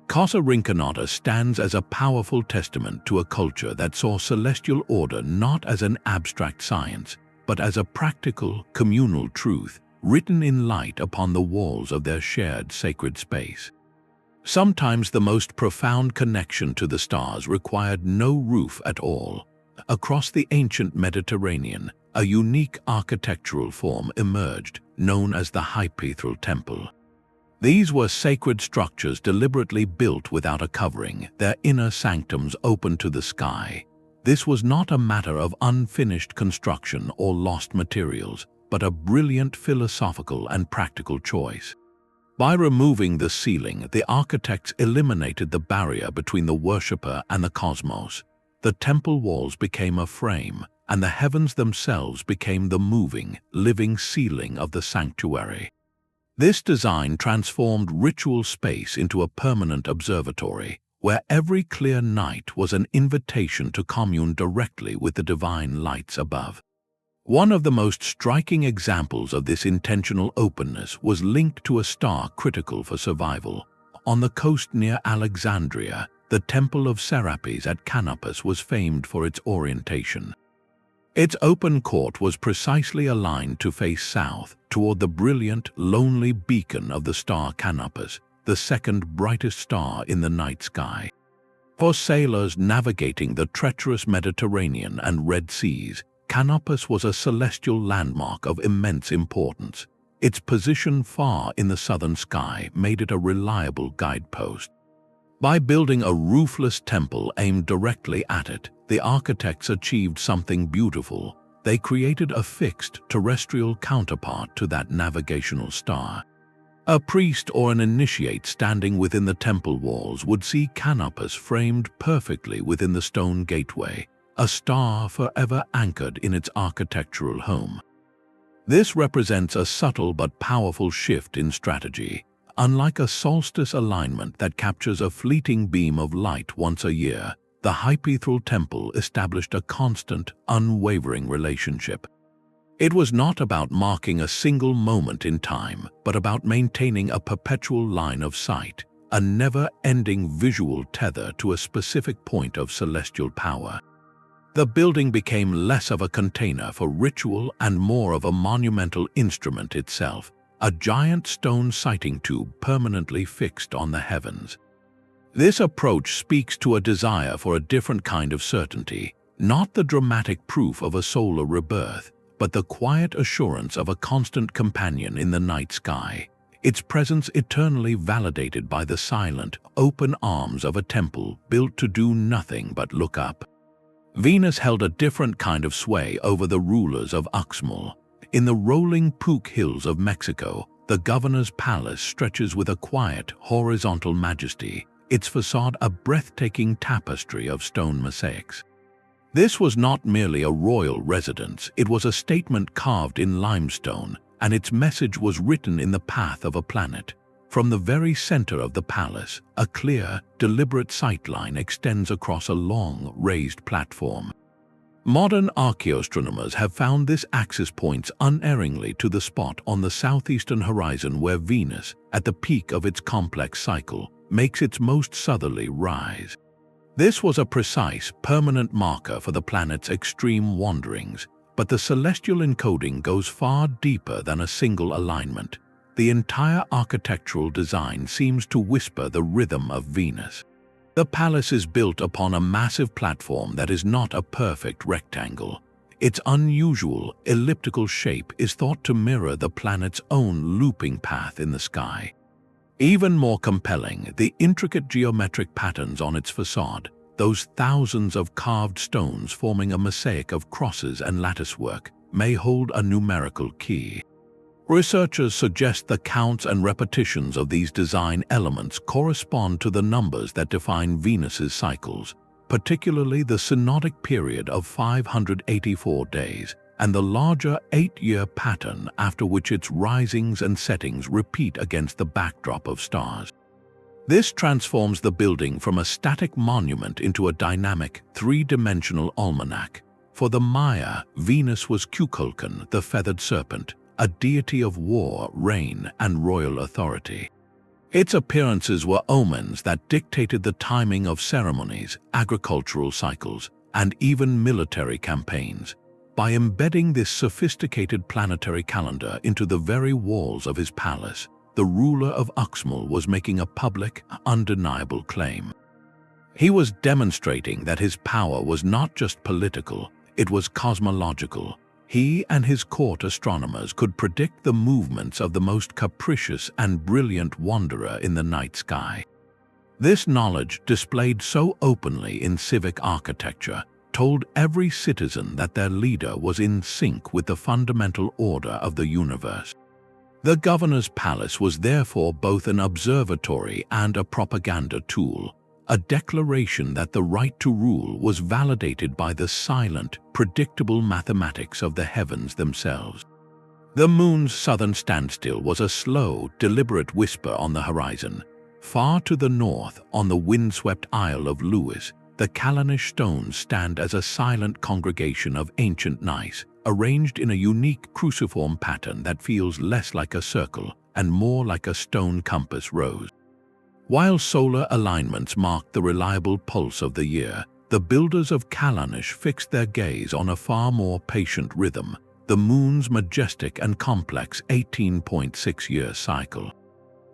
Cosa Rinconada stands as a powerful testament to a culture that saw celestial order not as an abstract science, but as a practical, communal truth written in light upon the walls of their shared sacred space. Sometimes the most profound connection to the stars required no roof at all. Across the ancient Mediterranean, a unique architectural form emerged, known as the hypaethral temple. These were sacred structures deliberately built without a covering, their inner sanctums open to the sky. This was not a matter of unfinished construction or lost materials, but a brilliant philosophical and practical choice. By removing the ceiling, the architects eliminated the barrier between the worshipper and the cosmos. The temple walls became a frame, and the heavens themselves became the moving, living ceiling of the sanctuary. This design transformed ritual space into a permanent observatory, where every clear night was an invitation to commune directly with the divine lights above. One of the most striking examples of this intentional openness was linked to a star critical for survival. On the coast near Alexandria, the Temple of Serapis at Canopus was famed for its orientation. Its open court was precisely aligned to face south, toward the brilliant, lonely beacon of the star Canopus, the second brightest star in the night sky. For sailors navigating the treacherous Mediterranean and Red Seas, Canopus was a celestial landmark of immense importance. Its position far in the southern sky made it a reliable guidepost. By building a roofless temple aimed directly at it, the architects achieved something beautiful. They created a fixed terrestrial counterpart to that navigational star. A priest or an initiate standing within the temple walls would see Canopus framed perfectly within the stone gateway, a star forever anchored in its architectural home. This represents a subtle but powerful shift in strategy. Unlike a solstice alignment that captures a fleeting beam of light once a year, the Hypaethral Temple established a constant, unwavering relationship. It was not about marking a single moment in time, but about maintaining a perpetual line of sight, a never-ending visual tether to a specific point of celestial power. The building became less of a container for ritual and more of a monumental instrument itself, a giant stone sighting tube permanently fixed on the heavens. This approach speaks to a desire for a different kind of certainty, not the dramatic proof of a solar rebirth, but the quiet assurance of a constant companion in the night sky, its presence eternally validated by the silent, open arms of a temple built to do nothing but look up. Venus held a different kind of sway over the rulers of Uxmal. In the rolling Puc Hills of Mexico, the governor's palace stretches with a quiet, horizontal majesty, its facade a breathtaking tapestry of stone mosaics. This was not merely a royal residence, it was a statement carved in limestone, and its message was written in the path of a planet. From the very center of the palace, a clear, deliberate sightline extends across a long, raised platform. Modern archaeoastronomers have found this axis points unerringly to the spot on the southeastern horizon where Venus, at the peak of its complex cycle, makes its most southerly rise. This was a precise, permanent marker for the planet's extreme wanderings, but the celestial encoding goes far deeper than a single alignment. The entire architectural design seems to whisper the rhythm of Venus. The palace is built upon a massive platform that is not a perfect rectangle. Its unusual, elliptical shape is thought to mirror the planet's own looping path in the sky. Even more compelling, the intricate geometric patterns on its facade, those thousands of carved stones forming a mosaic of crosses and latticework, may hold a numerical key. Researchers suggest the counts and repetitions of these design elements correspond to the numbers that define Venus's cycles, particularly the synodic period of 584 days, and the larger 8-year pattern after which its risings and settings repeat against the backdrop of stars. This transforms the building from a static monument into a dynamic, three-dimensional almanac. For the Maya, Venus was Kukulcan, the feathered serpent, a deity of war, rain, and royal authority. Its appearances were omens that dictated the timing of ceremonies, agricultural cycles, and even military campaigns. By embedding this sophisticated planetary calendar into the very walls of his palace, the ruler of Uxmal was making a public, undeniable claim. He was demonstrating that his power was not just political, it was cosmological. He and his court astronomers could predict the movements of the most capricious and brilliant wanderer in the night sky. This knowledge, displayed so openly in civic architecture, told every citizen that their leader was in sync with the fundamental order of the universe. The governor's palace was therefore both an observatory and a propaganda tool, a declaration that the right to rule was validated by the silent, predictable mathematics of the heavens themselves. The moon's southern standstill was a slow, deliberate whisper on the horizon. Far to the north, on the windswept Isle of Lewis, the Callanish stones stand as a silent congregation of ancient gneiss, arranged in a unique cruciform pattern that feels less like a circle and more like a stone compass rose. While solar alignments mark the reliable pulse of the year, the builders of Callanish fixed their gaze on a far more patient rhythm, the moon's majestic and complex 18.6-year cycle.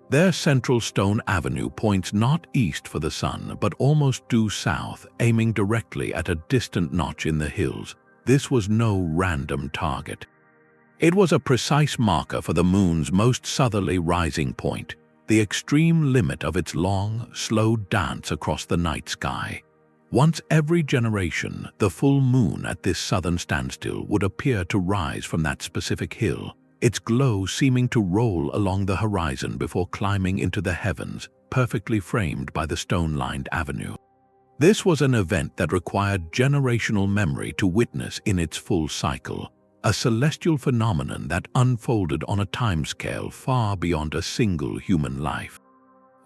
Their central stone avenue points not east for the sun, but almost due south, aiming directly at a distant notch in the hills. This was no random target. It was a precise marker for the moon's most southerly rising point, the extreme limit of its long, slow dance across the night sky. Once every generation, the full moon at this southern standstill would appear to rise from that specific hill, its glow seeming to roll along the horizon before climbing into the heavens, perfectly framed by the stone-lined avenue. This was an event that required generational memory to witness in its full cycle, a celestial phenomenon that unfolded on a timescale far beyond a single human life.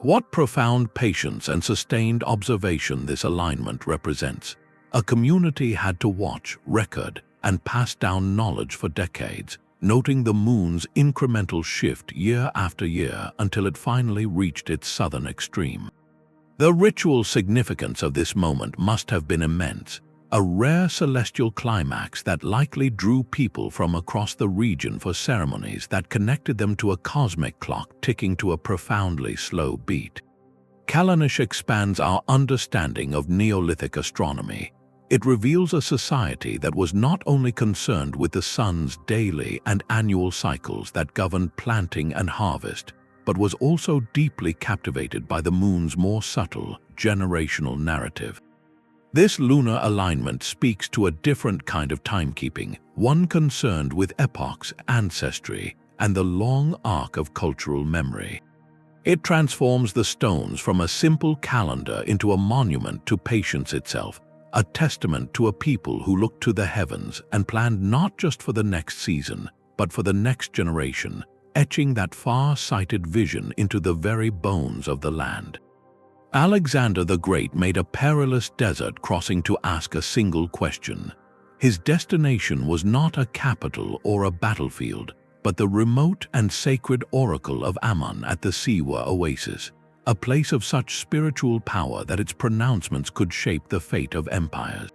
What profound patience and sustained observation this alignment represents. A community had to watch, record, and pass down knowledge for decades, noting the moon's incremental shift year after year until it finally reached its southern extreme. The ritual significance of this moment must have been immense, a rare celestial climax that likely drew people from across the region for ceremonies that connected them to a cosmic clock ticking to a profoundly slow beat. Callanish expands our understanding of Neolithic astronomy. It reveals a society that was not only concerned with the sun's daily and annual cycles that governed planting and harvest, but was also deeply captivated by the moon's more subtle, generational narrative. This lunar alignment speaks to a different kind of timekeeping, one concerned with epochs, ancestry, and the long arc of cultural memory. It transforms the stones from a simple calendar into a monument to patience itself, a testament to a people who looked to the heavens and planned not just for the next season, but for the next generation, etching that far-sighted vision into the very bones of the land. Alexander the Great made a perilous desert crossing to ask a single question. His destination was not a capital or a battlefield, but the remote and sacred oracle of Ammon at the Siwa oasis, a place of such spiritual power that its pronouncements could shape the fate of empires.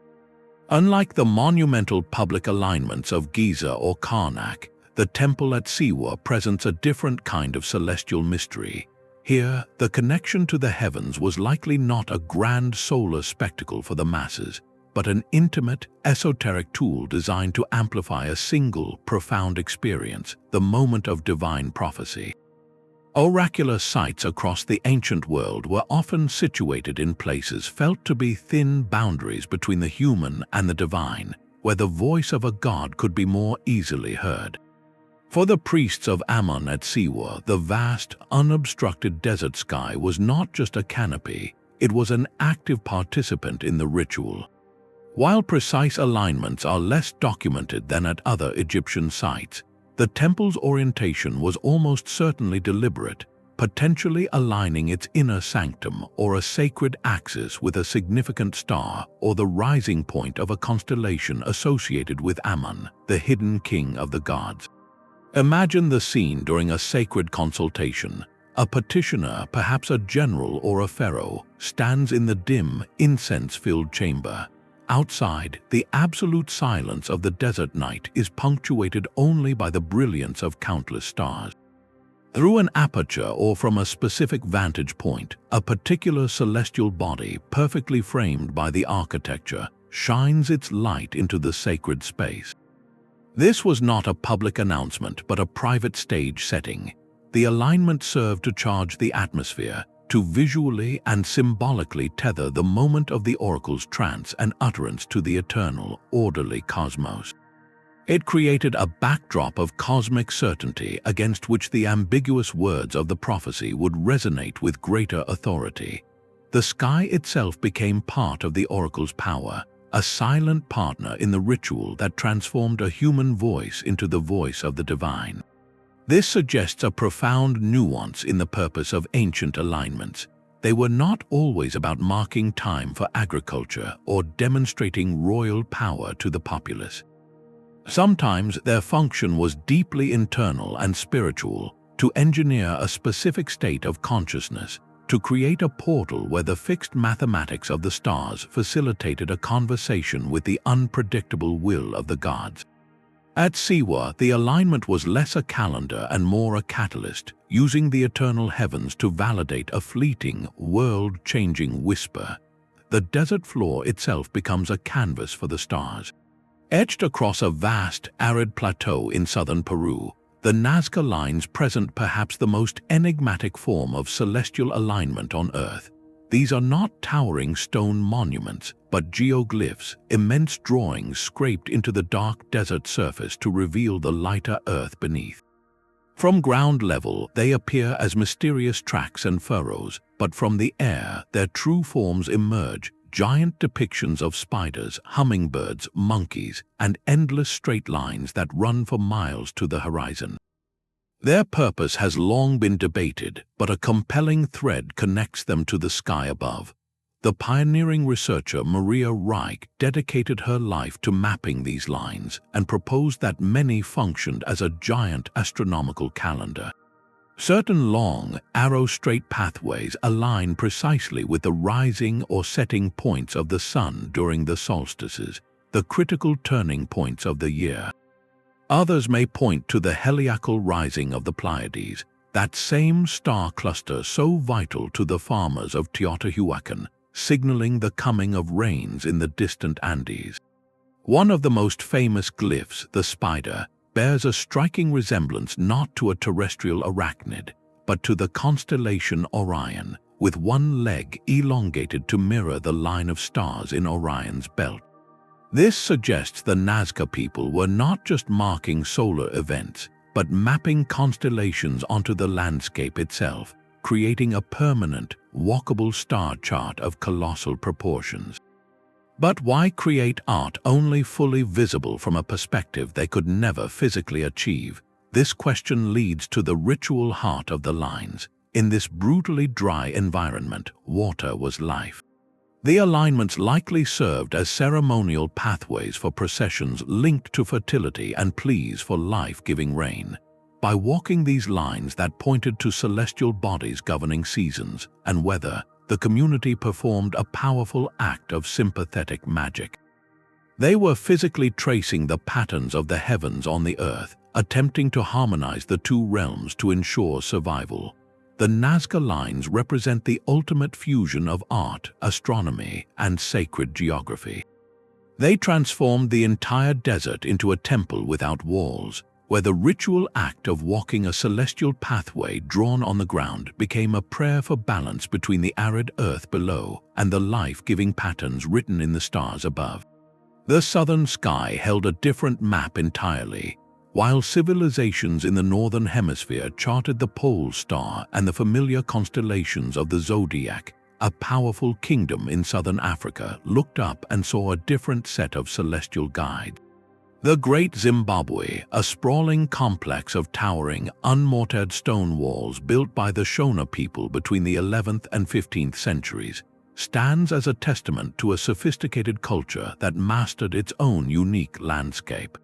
Unlike the monumental public alignments of Giza or Karnak, the temple at Siwa presents a different kind of celestial mystery. Here, the connection to the heavens was likely not a grand solar spectacle for the masses, but an intimate, esoteric tool designed to amplify a single, profound experience, the moment of divine prophecy. Oracular sites across the ancient world were often situated in places felt to be thin boundaries between the human and the divine, where the voice of a god could be more easily heard. For the priests of Ammon at Siwa, the vast, unobstructed desert sky was not just a canopy, it was an active participant in the ritual. While precise alignments are less documented than at other Egyptian sites, the temple's orientation was almost certainly deliberate, potentially aligning its inner sanctum or a sacred axis with a significant star or the rising point of a constellation associated with Ammon, the hidden king of the gods. Imagine the scene during a sacred consultation. A petitioner, perhaps a general or a pharaoh, stands in the dim, incense-filled chamber. Outside, the absolute silence of the desert night is punctuated only by the brilliance of countless stars. Through an aperture or from a specific vantage point, a particular celestial body, perfectly framed by the architecture, shines its light into the sacred space. This was not a public announcement but a private stage setting. The alignment served to charge the atmosphere, to visually and symbolically tether the moment of the oracle's trance and utterance to the eternal, orderly cosmos. It created a backdrop of cosmic certainty against which the ambiguous words of the prophecy would resonate with greater authority. The sky itself became part of the oracle's power, a silent partner in the ritual that transformed a human voice into the voice of the divine. This suggests a profound nuance in the purpose of ancient alignments. They were not always about marking time for agriculture or demonstrating royal power to the populace. Sometimes their function was deeply internal and spiritual, to engineer a specific state of consciousness, to create a portal where the fixed mathematics of the stars facilitated a conversation with the unpredictable will of the gods. At Siwa, the alignment was less a calendar and more a catalyst, using the eternal heavens to validate a fleeting, world-changing whisper. The desert floor itself becomes a canvas for the stars. Etched across a vast, arid plateau in southern Peru, the Nazca lines present perhaps the most enigmatic form of celestial alignment on Earth. These are not towering stone monuments, but geoglyphs, immense drawings scraped into the dark desert surface to reveal the lighter Earth beneath. From ground level, they appear as mysterious tracks and furrows, but from the air, their true forms emerge, giant depictions of spiders, hummingbirds, monkeys, and endless straight lines that run for miles to the horizon. Their purpose has long been debated, but a compelling thread connects them to the sky above. The pioneering researcher Maria Reich dedicated her life to mapping these lines and proposed that many functioned as a giant astronomical calendar. Certain long, arrow-straight pathways align precisely with the rising or setting points of the sun during the solstices, the critical turning points of the year. Others may point to the heliacal rising of the Pleiades, that same star cluster so vital to the farmers of Teotihuacan, signaling the coming of rains in the distant Andes. One of the most famous glyphs, the spider, bears a striking resemblance not to a terrestrial arachnid, but to the constellation Orion, with one leg elongated to mirror the line of stars in Orion's belt. This suggests the Nazca people were not just marking solar events, but mapping constellations onto the landscape itself, creating a permanent, walkable star chart of colossal proportions. But why create art only fully visible from a perspective they could never physically achieve? This question leads to the ritual heart of the lines. In this brutally dry environment, water was life. The alignments likely served as ceremonial pathways for processions linked to fertility and pleas for life-giving rain. By walking these lines that pointed to celestial bodies governing seasons and weather, the community performed a powerful act of sympathetic magic. They were physically tracing the patterns of the heavens on the earth, attempting to harmonize the two realms to ensure survival. The Nazca lines represent the ultimate fusion of art, astronomy, and sacred geography. They transformed the entire desert into a temple without walls, where the ritual act of walking a celestial pathway drawn on the ground became a prayer for balance between the arid earth below and the life-giving patterns written in the stars above. The southern sky held a different map entirely. While civilizations in the northern hemisphere charted the pole star and the familiar constellations of the zodiac, a powerful kingdom in southern Africa looked up and saw a different set of celestial guides. The Great Zimbabwe, a sprawling complex of towering, unmortared stone walls built by the Shona people between the 11th and 15th centuries, stands as a testament to a sophisticated culture that mastered its own unique landscape.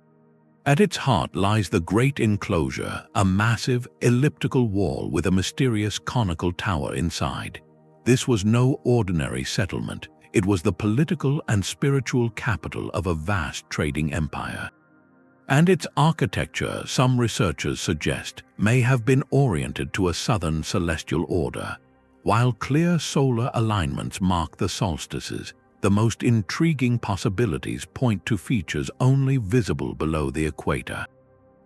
At its heart lies the Great Enclosure, a massive, elliptical wall with a mysterious conical tower inside. This was no ordinary settlement. It was the political and spiritual capital of a vast trading empire. And its architecture, some researchers suggest, may have been oriented to a southern celestial order. While clear solar alignments mark the solstices, the most intriguing possibilities point to features only visible below the equator.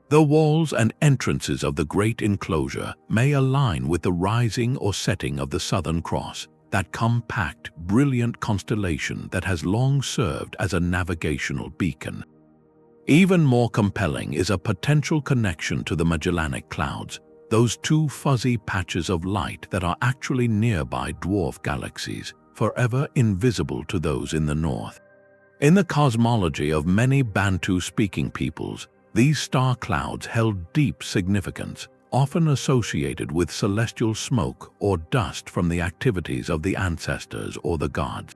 The walls and entrances of the Great Enclosure may align with the rising or setting of the Southern Cross, that compact, brilliant constellation that has long served as a navigational beacon. Even more compelling is a potential connection to the Magellanic Clouds, those two fuzzy patches of light that are actually nearby dwarf galaxies, forever invisible to those in the north. In the cosmology of many Bantu-speaking peoples, these star clouds held deep significance, often associated with celestial smoke or dust from the activities of the ancestors or the gods.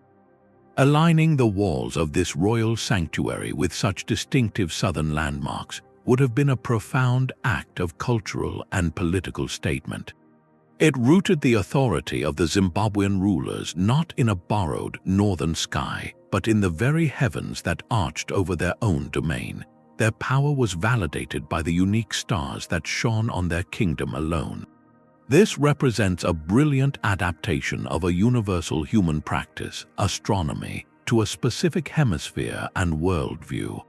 Aligning the walls of this royal sanctuary with such distinctive southern landmarks would have been a profound act of cultural and political statement. It rooted the authority of the Zimbabwean rulers not in a borrowed northern sky, but in the very heavens that arched over their own domain. Their power was validated by the unique stars that shone on their kingdom alone. This represents a brilliant adaptation of a universal human practice, astronomy, to a specific hemisphere and worldview.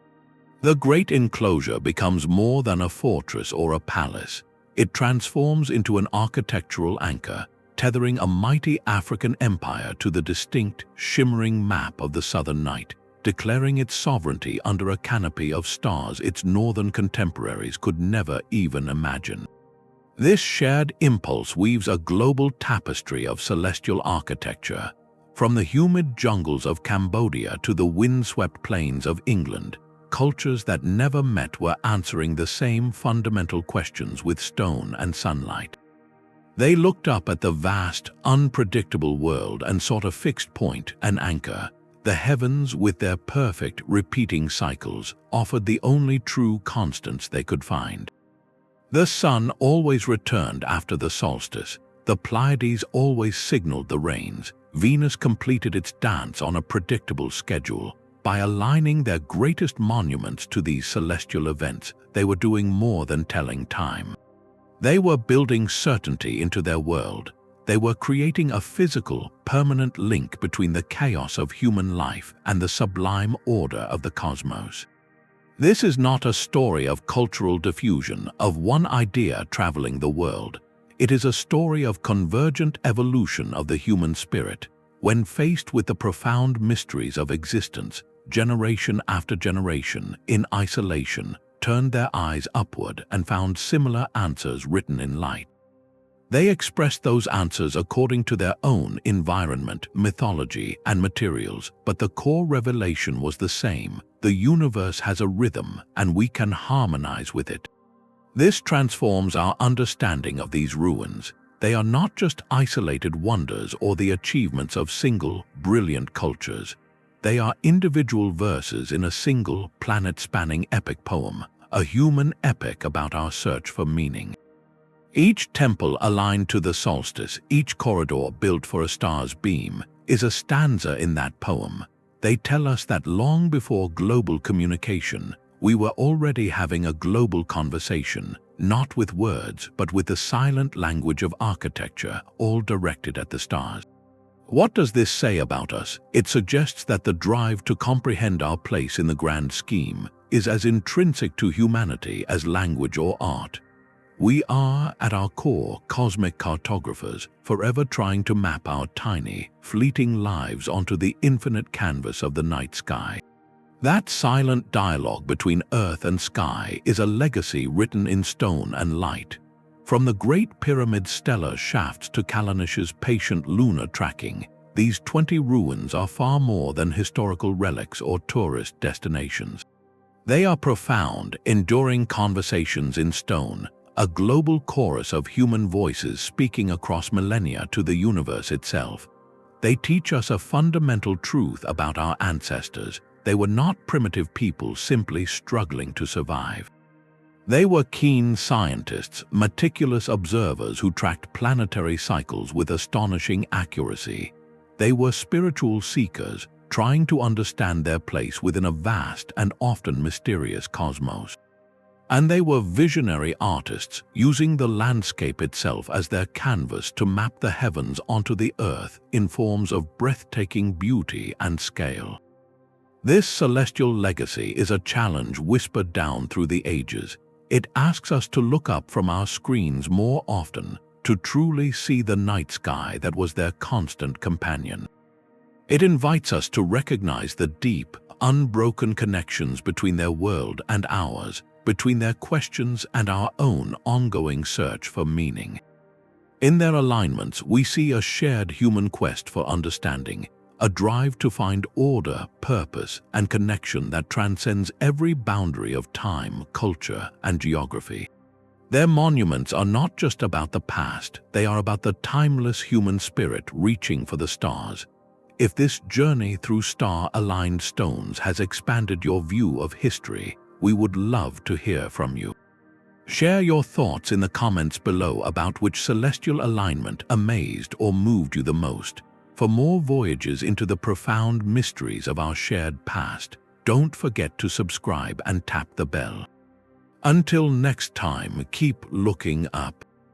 The great enclosure becomes more than a fortress or a palace. It transforms into an architectural anchor, tethering a mighty African empire to the distinct, shimmering map of the southern night, declaring its sovereignty under a canopy of stars its northern contemporaries could never even imagine. This shared impulse weaves a global tapestry of celestial architecture, from the humid jungles of Cambodia to the windswept plains of England. Cultures that never met were answering the same fundamental questions with stone and sunlight. They looked up at the vast, unpredictable world and sought a fixed point, an anchor. The heavens, with their perfect, repeating cycles, offered the only true constants they could find. The sun always returned after the solstice. The Pleiades always signaled the rains. Venus completed its dance on a predictable schedule. By aligning their greatest monuments to these celestial events, they were doing more than telling time. They were building certainty into their world. They were creating a physical, permanent link between the chaos of human life and the sublime order of the cosmos. This is not a story of cultural diffusion, of one idea traveling the world. It is a story of convergent evolution of the human spirit. When faced with the profound mysteries of existence, generation after generation, in isolation, turned their eyes upward and found similar answers written in light. They expressed those answers according to their own environment, mythology, and materials, but the core revelation was the same. The universe has a rhythm, and we can harmonize with it. This transforms our understanding of these ruins. They are not just isolated wonders or the achievements of single, brilliant cultures. They are individual verses in a single, planet-spanning epic poem, a human epic about our search for meaning. Each temple aligned to the solstice, each corridor built for a star's beam, is a stanza in that poem. They tell us that long before global communication, we were already having a global conversation, not with words, but with the silent language of architecture, all directed at the stars. What does this say about us? It suggests that the drive to comprehend our place in the grand scheme is as intrinsic to humanity as language or art. We are, at our core, cosmic cartographers, forever trying to map our tiny, fleeting lives onto the infinite canvas of the night sky. That silent dialogue between earth and sky is a legacy written in stone and light. From the Great Pyramid's stellar shafts to Kallanish's patient lunar tracking, these 20 ruins are far more than historical relics or tourist destinations. They are profound, enduring conversations in stone, a global chorus of human voices speaking across millennia to the universe itself. They teach us a fundamental truth about our ancestors. They were not primitive people simply struggling to survive. They were keen scientists, meticulous observers who tracked planetary cycles with astonishing accuracy. They were spiritual seekers, trying to understand their place within a vast and often mysterious cosmos. And they were visionary artists, using the landscape itself as their canvas to map the heavens onto the earth in forms of breathtaking beauty and scale. This celestial legacy is a challenge whispered down through the ages. It asks us to look up from our screens more often, to truly see the night sky that was their constant companion. It invites us to recognize the deep, unbroken connections between their world and ours, between their questions and our own ongoing search for meaning. In their alignments, we see a shared human quest for understanding, a drive to find order, purpose, and connection that transcends every boundary of time, culture, and geography. Their monuments are not just about the past, they are about the timeless human spirit reaching for the stars. If this journey through star-aligned stones has expanded your view of history, we would love to hear from you. Share your thoughts in the comments below about which celestial alignment amazed or moved you the most. For more voyages into the profound mysteries of our shared past, don't forget to subscribe and tap the bell. Until next time, keep looking up.